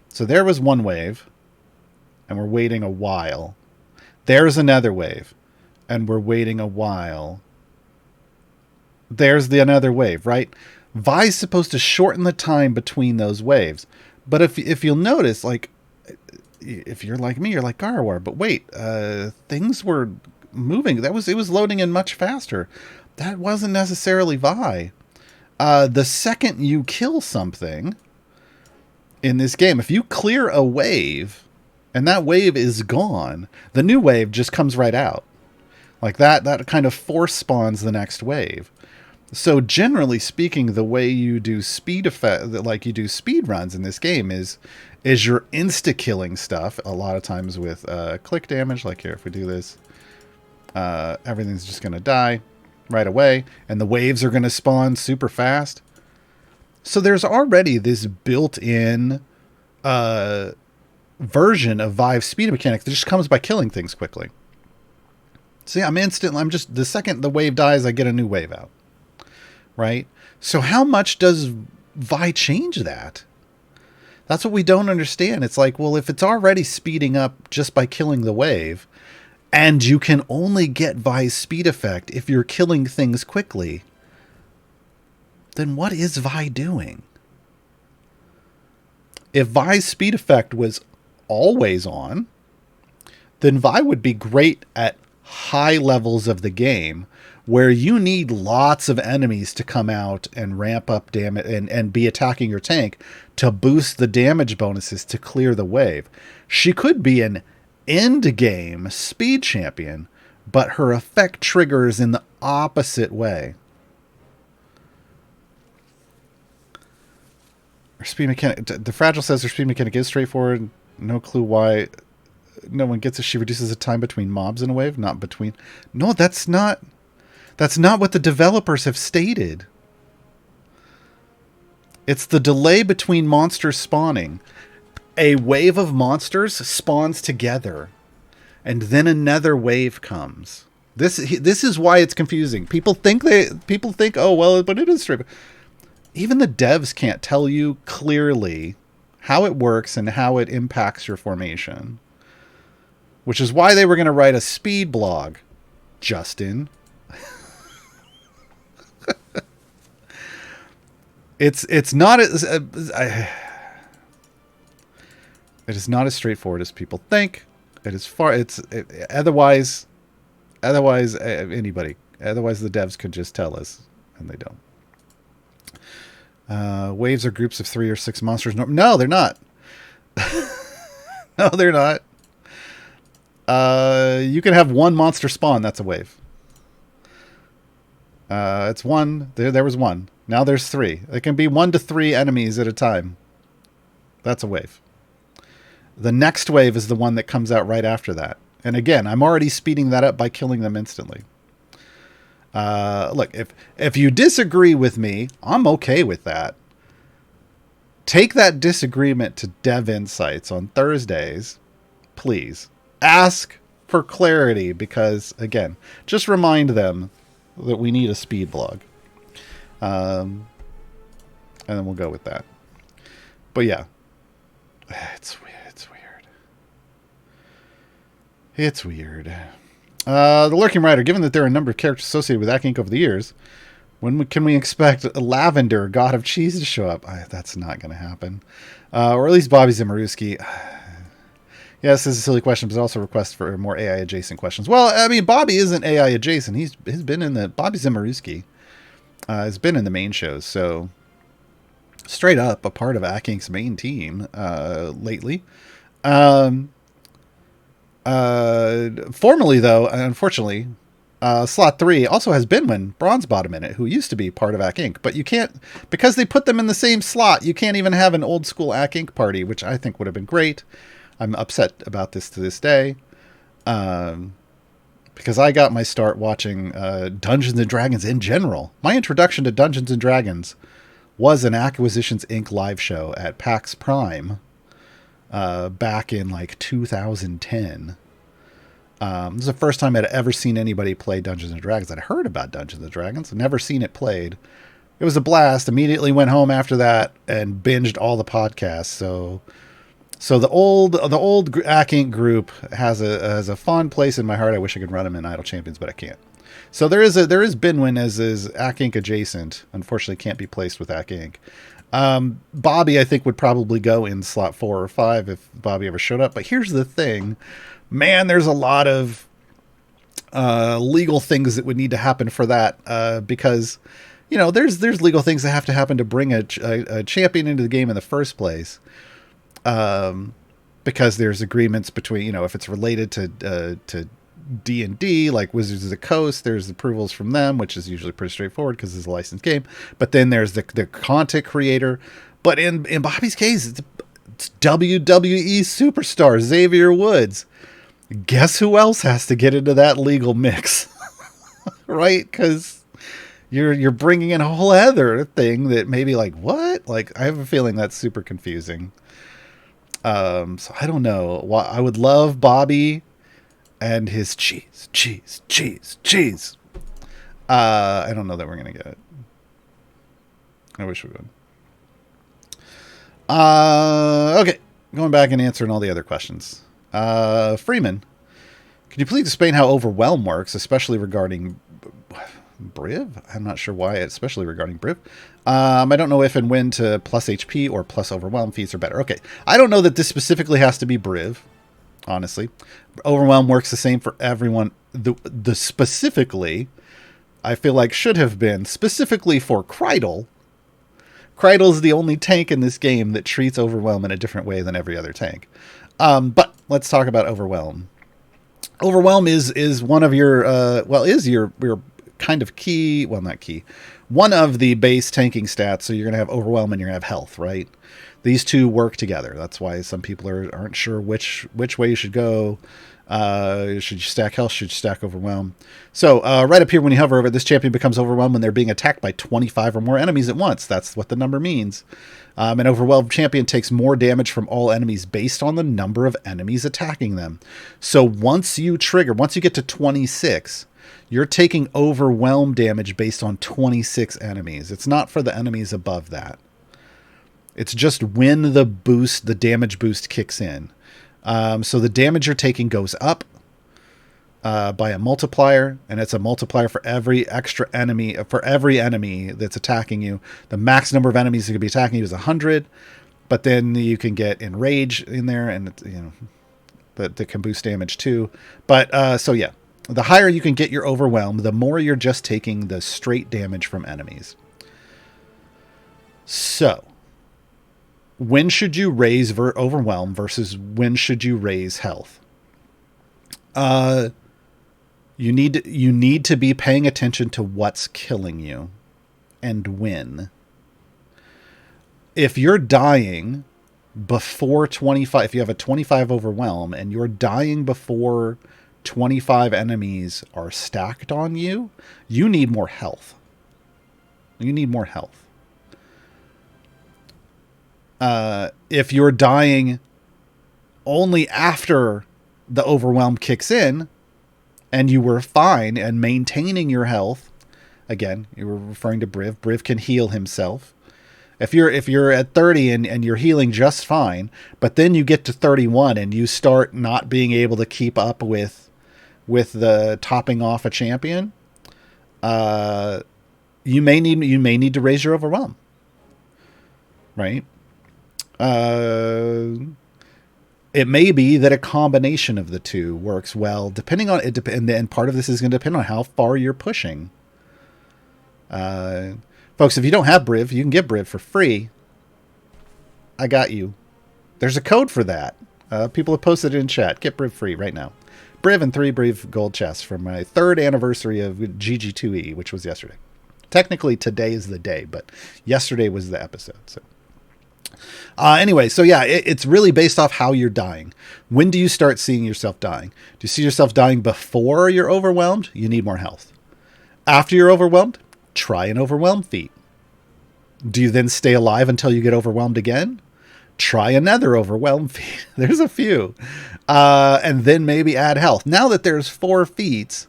So there was one wave, and we're waiting a while. There's another wave, and we're waiting a while. There's another wave, right? Vi's supposed to shorten the time between those waves. But if you'll notice, like, if you're like me, you're like Gaarawarr, but wait, things were moving. It was loading in much faster. That wasn't necessarily Vi. The second you kill something, in this game. If you clear a wave and that wave is gone, the new wave just comes right out. Like that kind of force spawns the next wave. So generally speaking, the way you do speed effect, like you do speed runs in this game, is you're insta killing stuff a lot of times with click damage. Like here, if we do this, everything's just going to die right away, and the waves are going to spawn super fast. So there's already this built-in version of Vive's speed mechanic that just comes by killing things quickly. See, I'm just, the second the wave dies, I get a new wave out. Right? So how much does Vi change that? That's what we don't understand. It's like, well, if it's already speeding up just by killing the wave, and you can only get Vi's speed effect if you're killing things quickly, then what is Vi doing? If Vi's speed effect was always on, then Vi would be great at high levels of the game where you need lots of enemies to come out and ramp up damage and be attacking your tank to boost the damage bonuses to clear the wave. She could be an end game speed champion, but her effect triggers in the opposite way. Her speed mechanic, the Fragile says her speed mechanic is straightforward. No clue why no one gets it. She reduces the time between mobs in a wave, not between. No, that's not what the developers have stated. It's the delay between monsters spawning. A wave of monsters spawns together, and then another wave comes. This is why it's confusing. People think, oh well, but it is straight. Even the devs can't tell you clearly how it works and how it impacts your formation. Which is why they were going to write a speed blog, Justin. It's not as it is not as straightforward as people think. It is otherwise anybody. Otherwise the devs could just tell us, and they don't. Waves are groups of 3 or 6 monsters. No, they're not. No, they're not. You can have one monster spawn. That's a wave. It's one. There was one. Now there's 3. It can be 1 to 3 enemies at a time. That's a wave. The next wave is the one that comes out right after that. And again, I'm already speeding that up by killing them instantly. Look, if you disagree with me, I'm okay with that. Take that disagreement to Dev Insights on Thursdays, please. Ask for clarity, because, again, just remind them that we need a speed blog. And then we'll go with that. But yeah, it's weird. It's weird. The Lurking Rider, given that there are a number of characters associated with Acq Inc over the years, when can we expect Lavender, God of Cheese, to show up? That's not going to happen. Or at least Bobby Zimmerowski. Yes, this is a silly question, but also a request for more AI adjacent questions. Well, I mean, Bobby isn't AI adjacent. He's been in the Bobby Zimmerowski has been in the main shows, so straight up a part of Acq Inc's main team lately. Formerly, though, unfortunately, Slot 3 also has Binwin Bronzebottom in it, who used to be part of Acq Inc. But you can't, because they put them in the same slot, you can't even have an old school Acq Inc party, which I think would have been great. I'm upset about this to this day. Because I got my start watching Dungeons & Dragons in general. My introduction to Dungeons & Dragons was an Acquisitions Inc. live show at PAX Prime back in like 2010. This is the first time I'd ever seen anybody play Dungeons & Dragons. I'd heard about Dungeons & Dragons. I'd never seen it played. It was a blast. Immediately went home after that and binged all the podcasts. So the old Acq Inc group has a fond place in my heart. I wish I could run them in Idle Champions, but I can't. So there is Binwin as is Acq Inc adjacent. Unfortunately, can't be placed with Acq Inc. Bobby, I think, would probably go in slot 4 or 5 if Bobby ever showed up. But here's the thing, man. There's a lot of legal things that would need to happen for that because there's legal things that have to happen to bring a champion into the game in the first place. because there's agreements between, if it's related to D&D, like Wizards of the Coast, there's approvals from them, which is usually pretty straightforward because it's a licensed game. But then there's the content creator. But in Bobby's case, it's WWE superstar Xavier Woods. Guess who else has to get into that legal mix? Right? Because you're bringing in a whole other thing that maybe like, what? Like, I have a feeling that's super confusing. So I don't know. I would love Bobby and his cheese. I don't know that we're going to get it. I wish we would. Okay. Going back and answering all the other questions. Freeman, could you please explain how Overwhelm works, especially regarding Briv? I'm not sure why, especially regarding Briv. I don't know if and when to plus HP or plus Overwhelm feats are better. Okay. I don't know that this specifically has to be Briv, honestly. Overwhelm works the same for everyone. The specifically, I feel like should have been specifically for Krydle. Krydle's the only tank in this game that treats Overwhelm in a different way than every other tank. But let's talk about Overwhelm. Overwhelm is one of your, is your kind of key, well, not key, one of the base tanking stats. So you're going to have Overwhelm and you're going to have health, right? These two work together. That's why some people aren't sure which way you should go. Should you stack health? Should you stack Overwhelm? So right up here, when you hover over it, this champion becomes overwhelmed when they're being attacked by 25 or more enemies at once. That's what the number means. An overwhelmed champion takes more damage from all enemies based on the number of enemies attacking them. So once you get to 26, you're taking overwhelm damage based on 26 enemies. It's not for the enemies above that. It's just when the damage boost kicks in. So the damage you're taking goes up by a multiplier, and it's a multiplier for every extra enemy. For every enemy that's attacking you, the max number of enemies that could be attacking you is 100. But then you can get enrage in there, and that can boost damage too. But so yeah, the higher you can get your overwhelm, the more you're just taking the straight damage from enemies. So, when should you raise overwhelm versus when should you raise health? You need to be paying attention to what's killing you and when. If you're dying before 25, if you have a 25 overwhelm and you're dying before 25 enemies are stacked on you, you need more health. You need more health. If you're dying only after the overwhelm kicks in and you were fine and maintaining your health, again, you were referring to Briv. Briv can heal himself. If you're at 30 and you're healing just fine, but then you get to 31 and you start not being able to keep up with the topping off a champion, you may need to raise your overwhelm. Right? It may be that a combination of the two works well, depending on it. And part of this is going to depend on how far you're pushing. Folks, if you don't have Briv, you can get Briv for free. I got you. There's a code for that. People have posted it in chat. Get Briv free right now. Briv and 3 Briv gold chests for my 3rd anniversary of GG2E, which was yesterday. Technically, today is the day, but yesterday was the episode. So. Anyway, so yeah, it's really based off how you're dying. When do you start seeing yourself dying? Do you see yourself dying before you're overwhelmed? You need more health. After you're overwhelmed, try an overwhelm feat. Do you then stay alive until you get overwhelmed again? Try another overwhelm feat. There's a few. And then maybe add health. Now that there's 4 feats,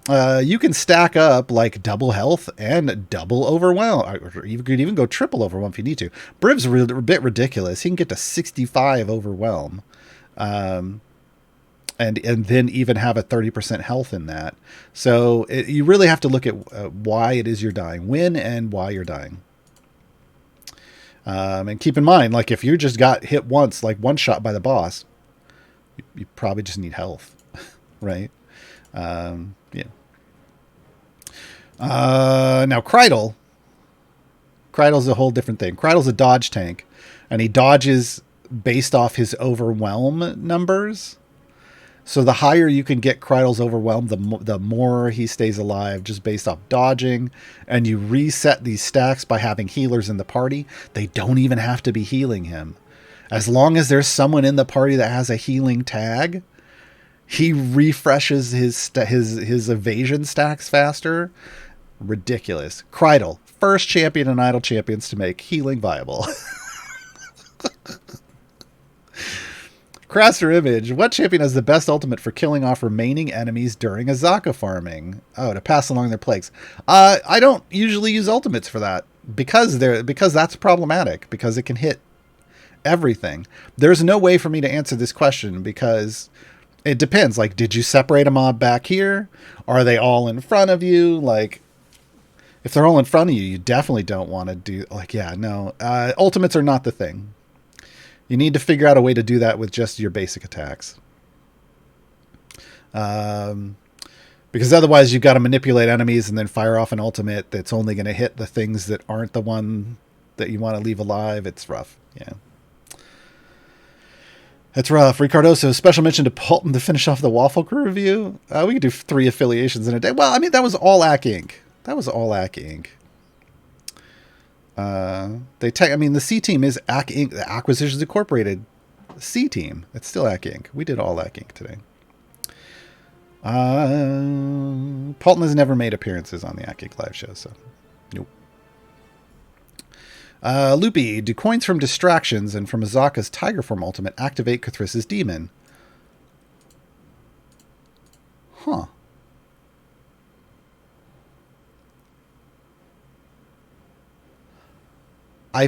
you can stack up like double health and double overwhelm. Or you could even go triple overwhelm if you need to. Briv's a bit ridiculous. He can get to 65 overwhelm. And then even have a 30% health in that. So you really have to look at why it is you're dying, when and why you're dying. And keep in mind, like if you just got hit once, like one shot by the boss, you probably just need health, right? Yeah. Now Krydle's a whole different thing. Krydle's a dodge tank, and he dodges based off his overwhelm numbers. So the higher you can get Krydel's overwhelm, the more he stays alive, just based off dodging. And you reset these stacks by having healers in the party. They don't even have to be healing him. As long as there's someone in the party that has a healing tag, he refreshes his evasion stacks faster. Ridiculous. Krydel, first champion in Idle Champions to make healing viable. Crasser Image. What champion has the best ultimate for killing off remaining enemies during Azaka farming? Oh, to pass along their plagues. I don't usually use ultimates for that because that's problematic, because it can hit everything. There's no way for me to answer this question because it depends. Like, did you separate a mob back here? Are they all in front of you? Like, if they're all in front of you, you definitely don't want to do, like, yeah, no. Ultimates are not the thing. You need to figure out a way to do that with just your basic attacks. Because otherwise you've got to manipulate enemies and then fire off an ultimate that's only going to hit the things that aren't the one that you want to leave alive. It's rough. Yeah. It's rough. Ricardoso, special mention to Pulton to finish off the Waffle Crew review. We could do 3 affiliations in a day. Well, I mean, that was all Acq Inc. That was all Acq Inc. The C team is Acq Inc. The Acquisitions Incorporated C team. It's still Acq Inc. We did all Acq Inc. today. Paulton has never made appearances on the Acq Inc. live show, so nope. Loopy, do coins from distractions and from Azaka's Tiger Form ultimate activate Kathris' demon? Huh. I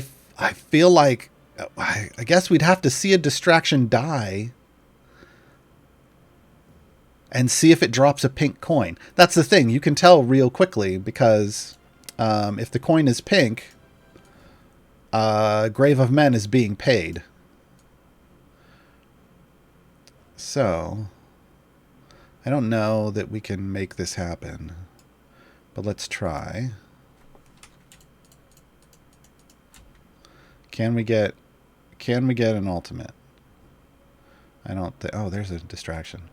feel like, I guess we'd have to see a distraction die and see if it drops a pink coin. That's the thing. You can tell real quickly because if the coin is pink, Grave of Men is being paid. So, I don't know that we can make this happen, but let's try. Can we get an ultimate? I don't think. Oh, there's a distraction.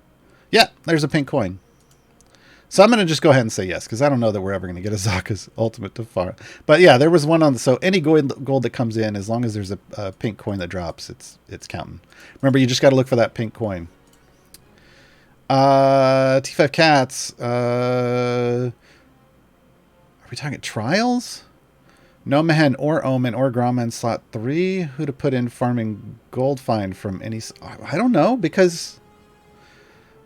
Yeah, there's a pink coin. So I'm going to just go ahead and say yes, because I don't know that we're ever going to get Azaka's ultimate to far. But yeah, there was one on. So any gold that comes in, as long as there's a pink coin that drops, it's counting. Remember, you just got to look for that pink coin. T5 Cats. Are we talking trials? No Mehen or Omen or Gromman slot 3. Who to put in farming gold find from any... I don't know, because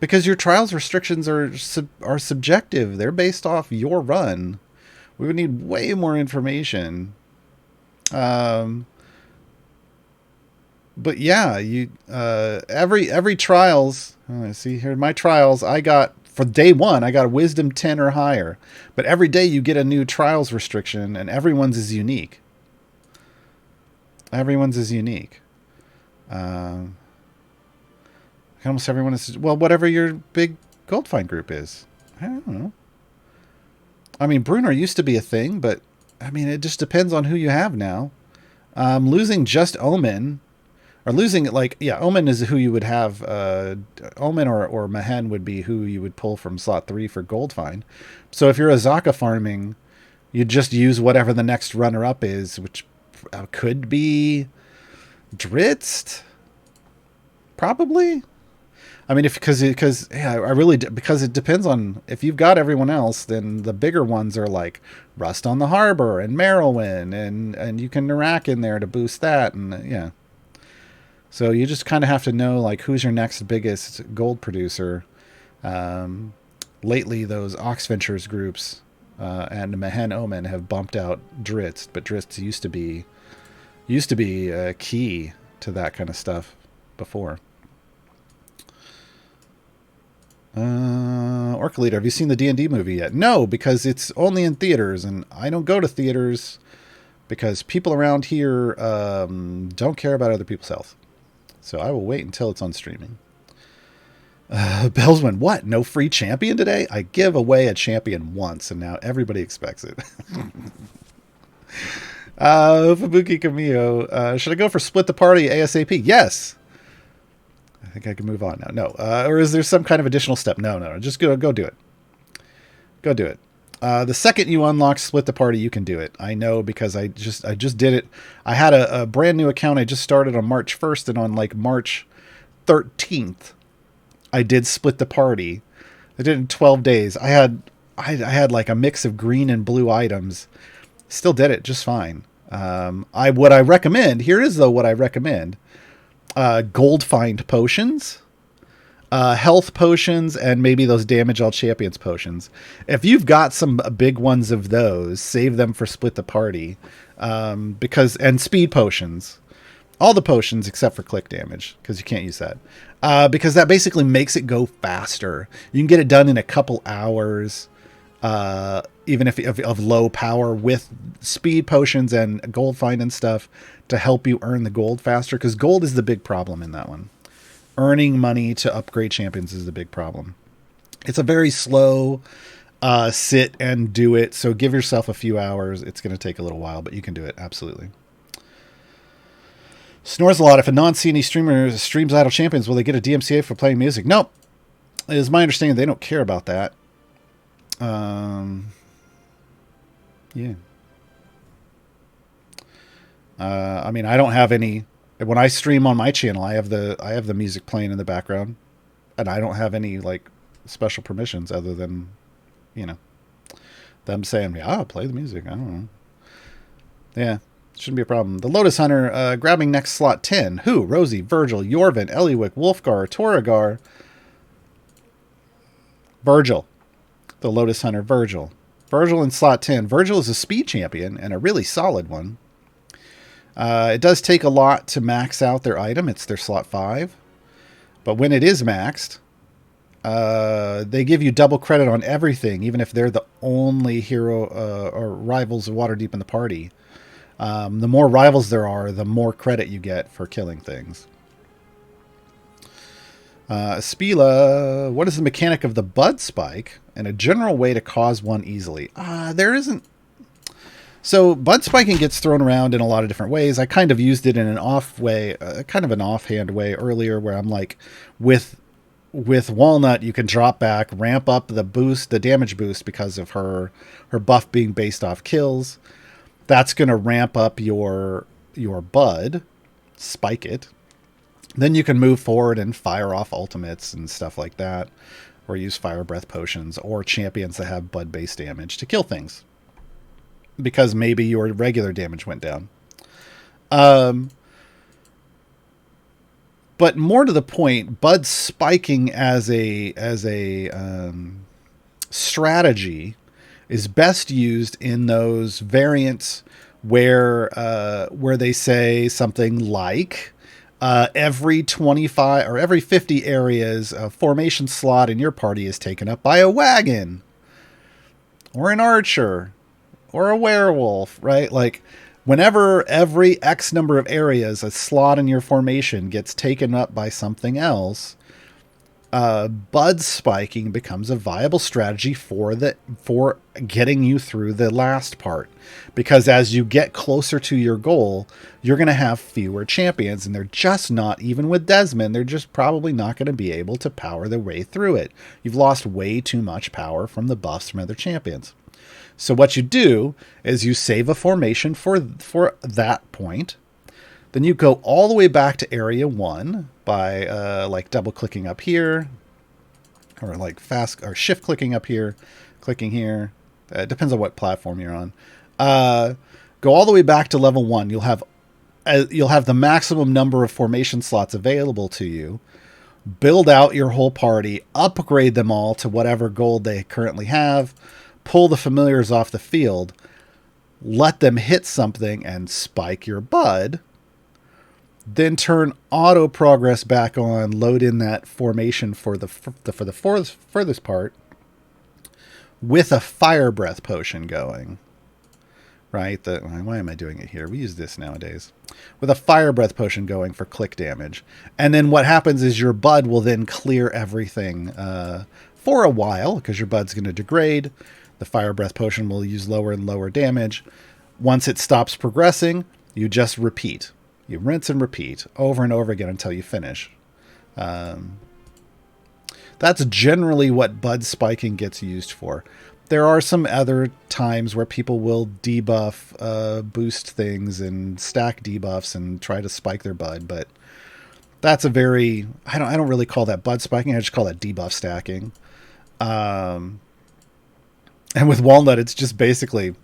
your trials restrictions are subjective. They're based off your run. We would need way more information. But yeah, you every trials... see here, my trials, I got... For day 1, I got a wisdom 10 or higher. But every day you get a new trials restriction, and everyone's is unique. Everyone's is unique. Almost everyone is... Well, whatever your big gold find group is. I don't know. I mean, Bruner used to be a thing, but... I mean, it just depends on who you have now. Losing just Omen... Or losing, like, yeah, Omen is who you would have. Omen or Mehen would be who you would pull from slot 3 for gold find. So if you're Azaka farming, you just use whatever the next runner-up is, which could be Dritz? Probably? I mean, because it depends on, if you've got everyone else, then the bigger ones are like Rust on the Harbor and Merylwyn, and you can Narak in there to boost that, and yeah. So you just kind of have to know, like, who's your next biggest gold producer. Lately, those Oxventures groups and Mehen Omen have bumped out Dritz, but Dritz used to be key to that kind of stuff before. Orca Leader, have you seen the D&D movie yet? No, because it's only in theaters, and I don't go to theaters because people around here don't care about other people's health. So I will wait until it's on streaming. Bellswin, what? No free champion today? I give away a champion once, and now everybody expects it. Fubuki Camillo, should I go for split the party ASAP? Yes. I think I can move on now. No. Or is there some kind of additional step? No. Just go do it. Go do it. The second you unlock split the party, you can do it. I know because I just did it. I had a brand new account I just started on March 1st, and on like March 13th, I did split the party. I did it in 12 days. I had like a mix of green and blue items. Still did it just fine. What I recommend here is though what I recommend: gold find potions, health potions, and maybe those damage all champions potions. If you've got some big ones of those, save them for split the party, and speed potions. All the potions except for click damage, because you can't use that. Because that basically makes it go faster. You can get it done in a couple hours, even if of low power, with speed potions and gold find and stuff to help you earn the gold faster. Because gold is the big problem in that one. Earning money to upgrade champions is the big problem. It's a very slow sit and do it. So give yourself a few hours. It's going to take a little while, but you can do it. Absolutely. Snores a lot. If a non-CNE streamer streams Idle Champions, will they get a DMCA for playing music? Nope. It is my understanding they don't care about that. Yeah. I mean, I don't have any. When I stream on my channel, I have the music playing in the background, and I don't have any like special permissions other than, them saying, "Yeah, I'll play the music." I don't know. Yeah. Shouldn't be a problem. The Lotus Hunter grabbing next slot 10. Who? Rosie, Virgil, Yorvin, Eliwick, Wolfgar, Toragar. Virgil. The Lotus Hunter, Virgil. Virgil in slot 10. Virgil is a speed champion and a really solid one. It does take a lot to max out their item. It's their slot 5. But when it is maxed, they give you double credit on everything, even if they're the only hero or rivals of Waterdeep in the party. The more rivals there are, the more credit you get for killing things. Spila, what is the mechanic of the bud spike and a general way to cause one easily? There isn't. So bud spiking gets thrown around in a lot of different ways. I kind of used it in an off way, kind of an offhand way earlier, where I'm like, with Walnut, you can drop back, ramp up the boost, the damage boost, because of her buff being based off kills. That's going to ramp up your bud, spike it. Then you can move forward and fire off ultimates and stuff like that, or use fire breath potions or champions that have bud based damage to kill things, because maybe your regular damage went down. But more to the point, bud spiking as a strategy is best used in those variants where they say something like every 25 or every 50 areas, a formation slot in your party is taken up by a wagon or an archer or a werewolf, right? Like whenever every X number of areas, a slot in your formation gets taken up by something else, bud spiking becomes a viable strategy for getting you through the last part, because as you get closer to your goal, you're going to have fewer champions, and they're just not, even with Desmond, they're just probably not going to be able to power their way through it. You've lost way too much power from the buffs from other champions. So what you do is you save a formation for that point. Then you go all the way back to area 1 by like double clicking up here, or like fast or shift clicking up here, clicking here. It depends on what platform you're on. Go all the way back to level 1. You'll have the maximum number of formation slots available to you. Build out your whole party, upgrade them all to whatever gold they currently have, pull the familiars off the field, let them hit something and spike your bud. Then turn auto progress back on, load in that formation for the furthest part with a fire breath potion going. Right? Why am I doing it here? We use this nowadays. With a fire breath potion going for click damage. And then what happens is your bud will then clear everything for a while, because your bud's going to degrade. The fire breath potion will use lower and lower damage. Once it stops progressing, you just repeat. You rinse and repeat over and over again until you finish. That's generally what bud spiking gets used for. There are some other times where people will debuff, boost things and stack debuffs and try to spike their bud, but that's a very, I don't really call that bud spiking. I just call that debuff stacking. And with Walnut, it's just basically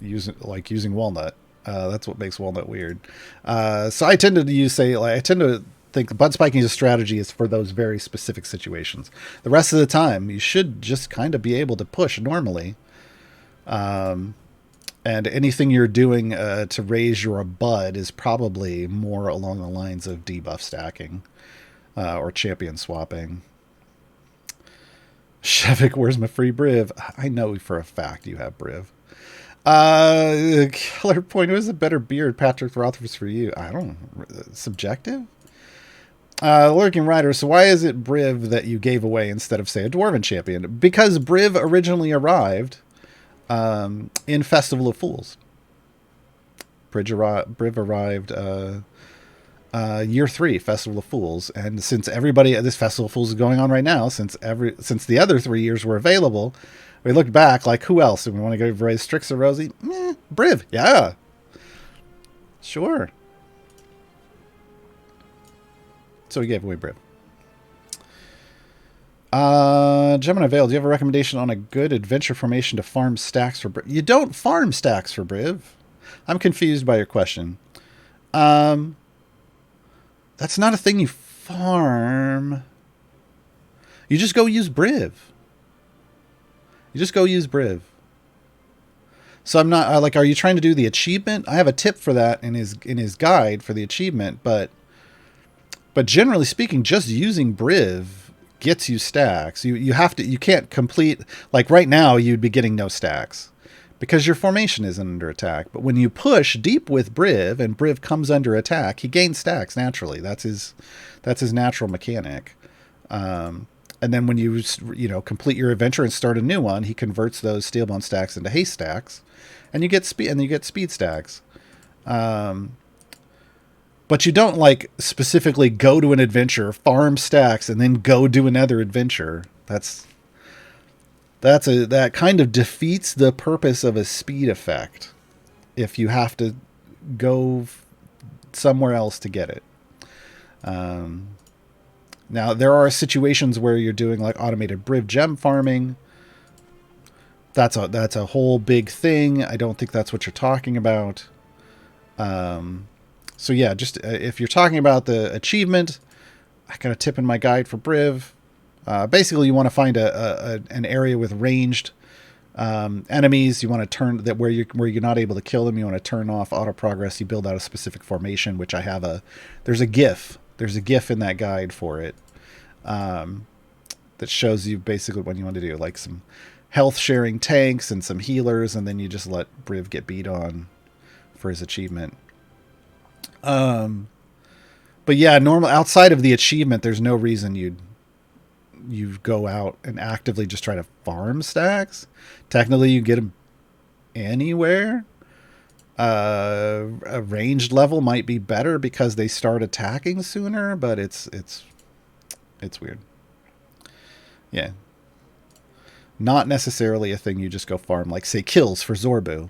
using Walnut. That's what makes Walnut weird. So I tend to think bud spiking as a strategy is for those very specific situations. The rest of the time, you should just kind of be able to push normally. And anything you're doing to raise your bud is probably more along the lines of debuff stacking or champion swapping. Shevik, where's my free Briv? I know for a fact you have Briv. Killer Point, who has a better beard? Patrick Rothfuss for you. I don't know. Subjective? Lurking Rider, so why is it Briv that you gave away instead of, say, a Dwarven champion? Because Briv originally arrived in Festival of Fools. Briv arrived year 3, Festival of Fools, and since this Festival of Fools is going on right now, since the other 3 years were available, we looked back like, who else? Do we want to go raise Strix or Rosie? Briv, yeah, sure. So we gave away Briv. Gemini Vale, do you have a recommendation on a good adventure formation to farm stacks for Briv? You don't farm stacks for Briv. I'm confused by your question. That's not a thing you farm. You just go use Briv. So I'm not are you trying to do the achievement? I have a tip for that in his guide for the achievement, but generally speaking, just using Briv gets you stacks. You can't complete, like right now you'd be getting no stacks because your formation isn't under attack. But when you push deep with Briv and Briv comes under attack, he gains stacks naturally. That's his natural mechanic. And then when you complete your adventure and start a new one, he converts those Steelbone stacks into haste stacks, and you get speed stacks. But you don't specifically go to an adventure, farm stacks, and then go do another adventure. That kind of defeats the purpose of a speed effect if you have to go somewhere else to get it. Now there are situations where you're doing automated Briv gem farming. That's a whole big thing. I don't think that's what you're talking about. So yeah, just if you're talking about the achievement, I got a tip in my guide for Briv. Basically, you want to find an area with ranged enemies. You want to turn that where you're not able to kill them. You want to turn off auto progress. You build out a specific formation, which I have there's a GIF. There's a GIF in that guide for it that shows you basically what you want to do, like some health sharing tanks and some healers, and then you just let Briv get beat on for his achievement. But yeah, outside of the achievement, there's no reason you go out and actively just try to farm stacks. Technically, you get them anywhere. A ranged level might be better because they start attacking sooner, but it's weird. Yeah. Not necessarily a thing you just go farm, like say kills for Zorbu.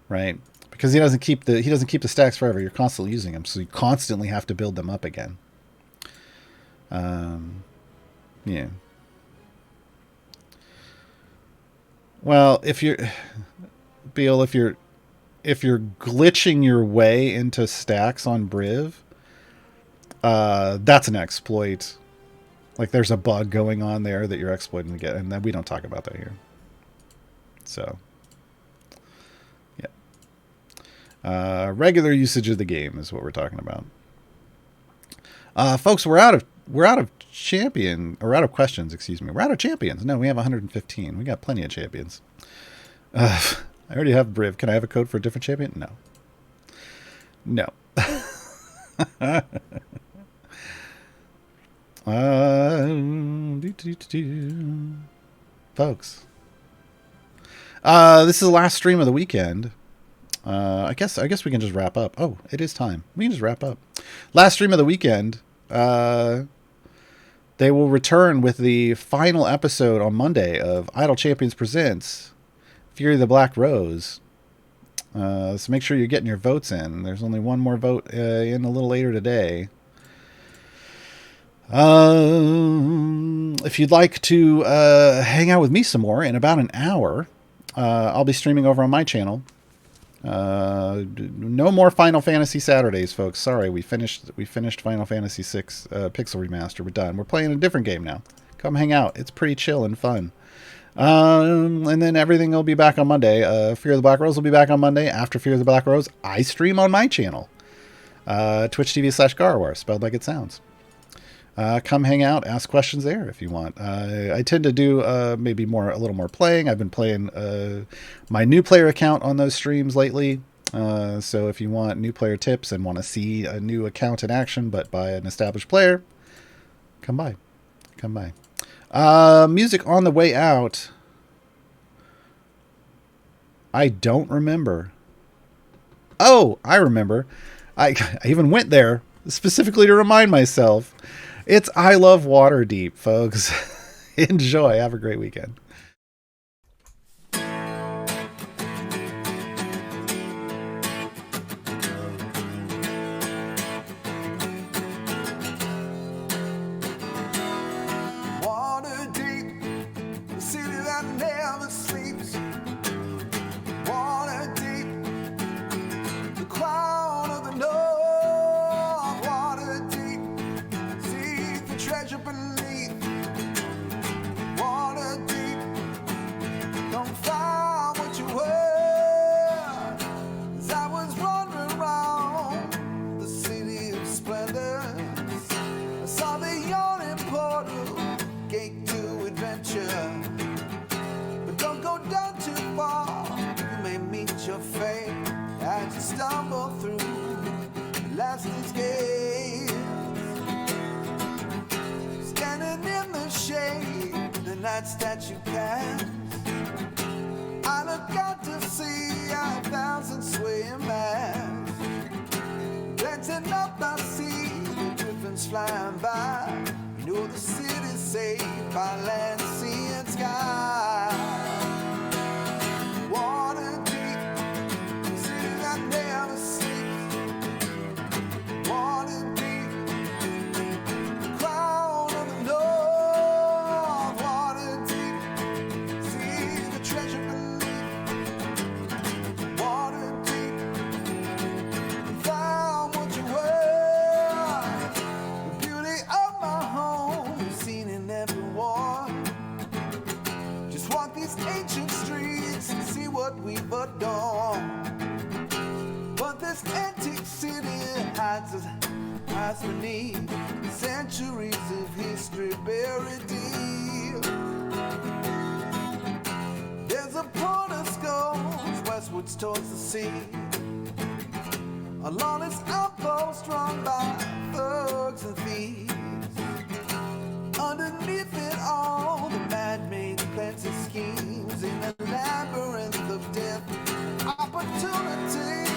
Right? Because he doesn't keep the stacks forever. You're constantly using them, so you constantly have to build them up again. Yeah. Well, if you're glitching your way into stacks on Briv, that's an exploit. Like there's a bug going on there that you're exploiting to get, and then we don't talk about that here. So, yeah. Regular usage of the game is what we're talking about. Folks, we're out of questions, excuse me. We're out of champions. No, we have 115. We got plenty of champions. I already have Briv. Can I have a code for a different champion? No. Folks. This is the last stream of the weekend. I guess we can just wrap up. Oh, it is time. We can just wrap up. Last stream of the weekend. They will return with the final episode on Monday of Idle Champions Presents Fury of the Black Rose. So make sure you're getting your votes in. There's only one more vote in a little later today. If you'd like to hang out with me some more in about an hour, I'll be streaming over on my channel. No more Final Fantasy Saturdays, folks. Sorry, we finished Final Fantasy VI Pixel Remaster. We're done. We're playing a different game now. Come hang out. It's pretty chill and fun. And then everything will be back on Monday. Fear of the Black Rose will be back on Monday. After Fear of the Black Rose, I stream on my channel. Twitch.tv/Gaarawarr, spelled like it sounds. Come hang out, ask questions there if you want. I tend to do maybe a little more playing. I've been playing my new player account on those streams lately. So if you want new player tips and want to see a new account in action, but by an established player, come by. Music on the way out. I don't remember. Oh, I remember. I even went there specifically to remind myself. It's I Love Waterdeep, folks. Enjoy. Have a great weekend. That you cast, I look out to see 1,000 swaying masts. Glancing up, I see the griffins flying by. You know the city's safe by land, sea, and sky. Water deep, city that never sleeps. Water deep, the crown of the north. We've adorned, but this antique city hides beneath centuries of history buried deep. There's a port of skulls westwards towards the sea, a lawless outpost run by thugs and thieves. Underneath it all, the man-made fancy schemes in a labyrinth of death. Opportunity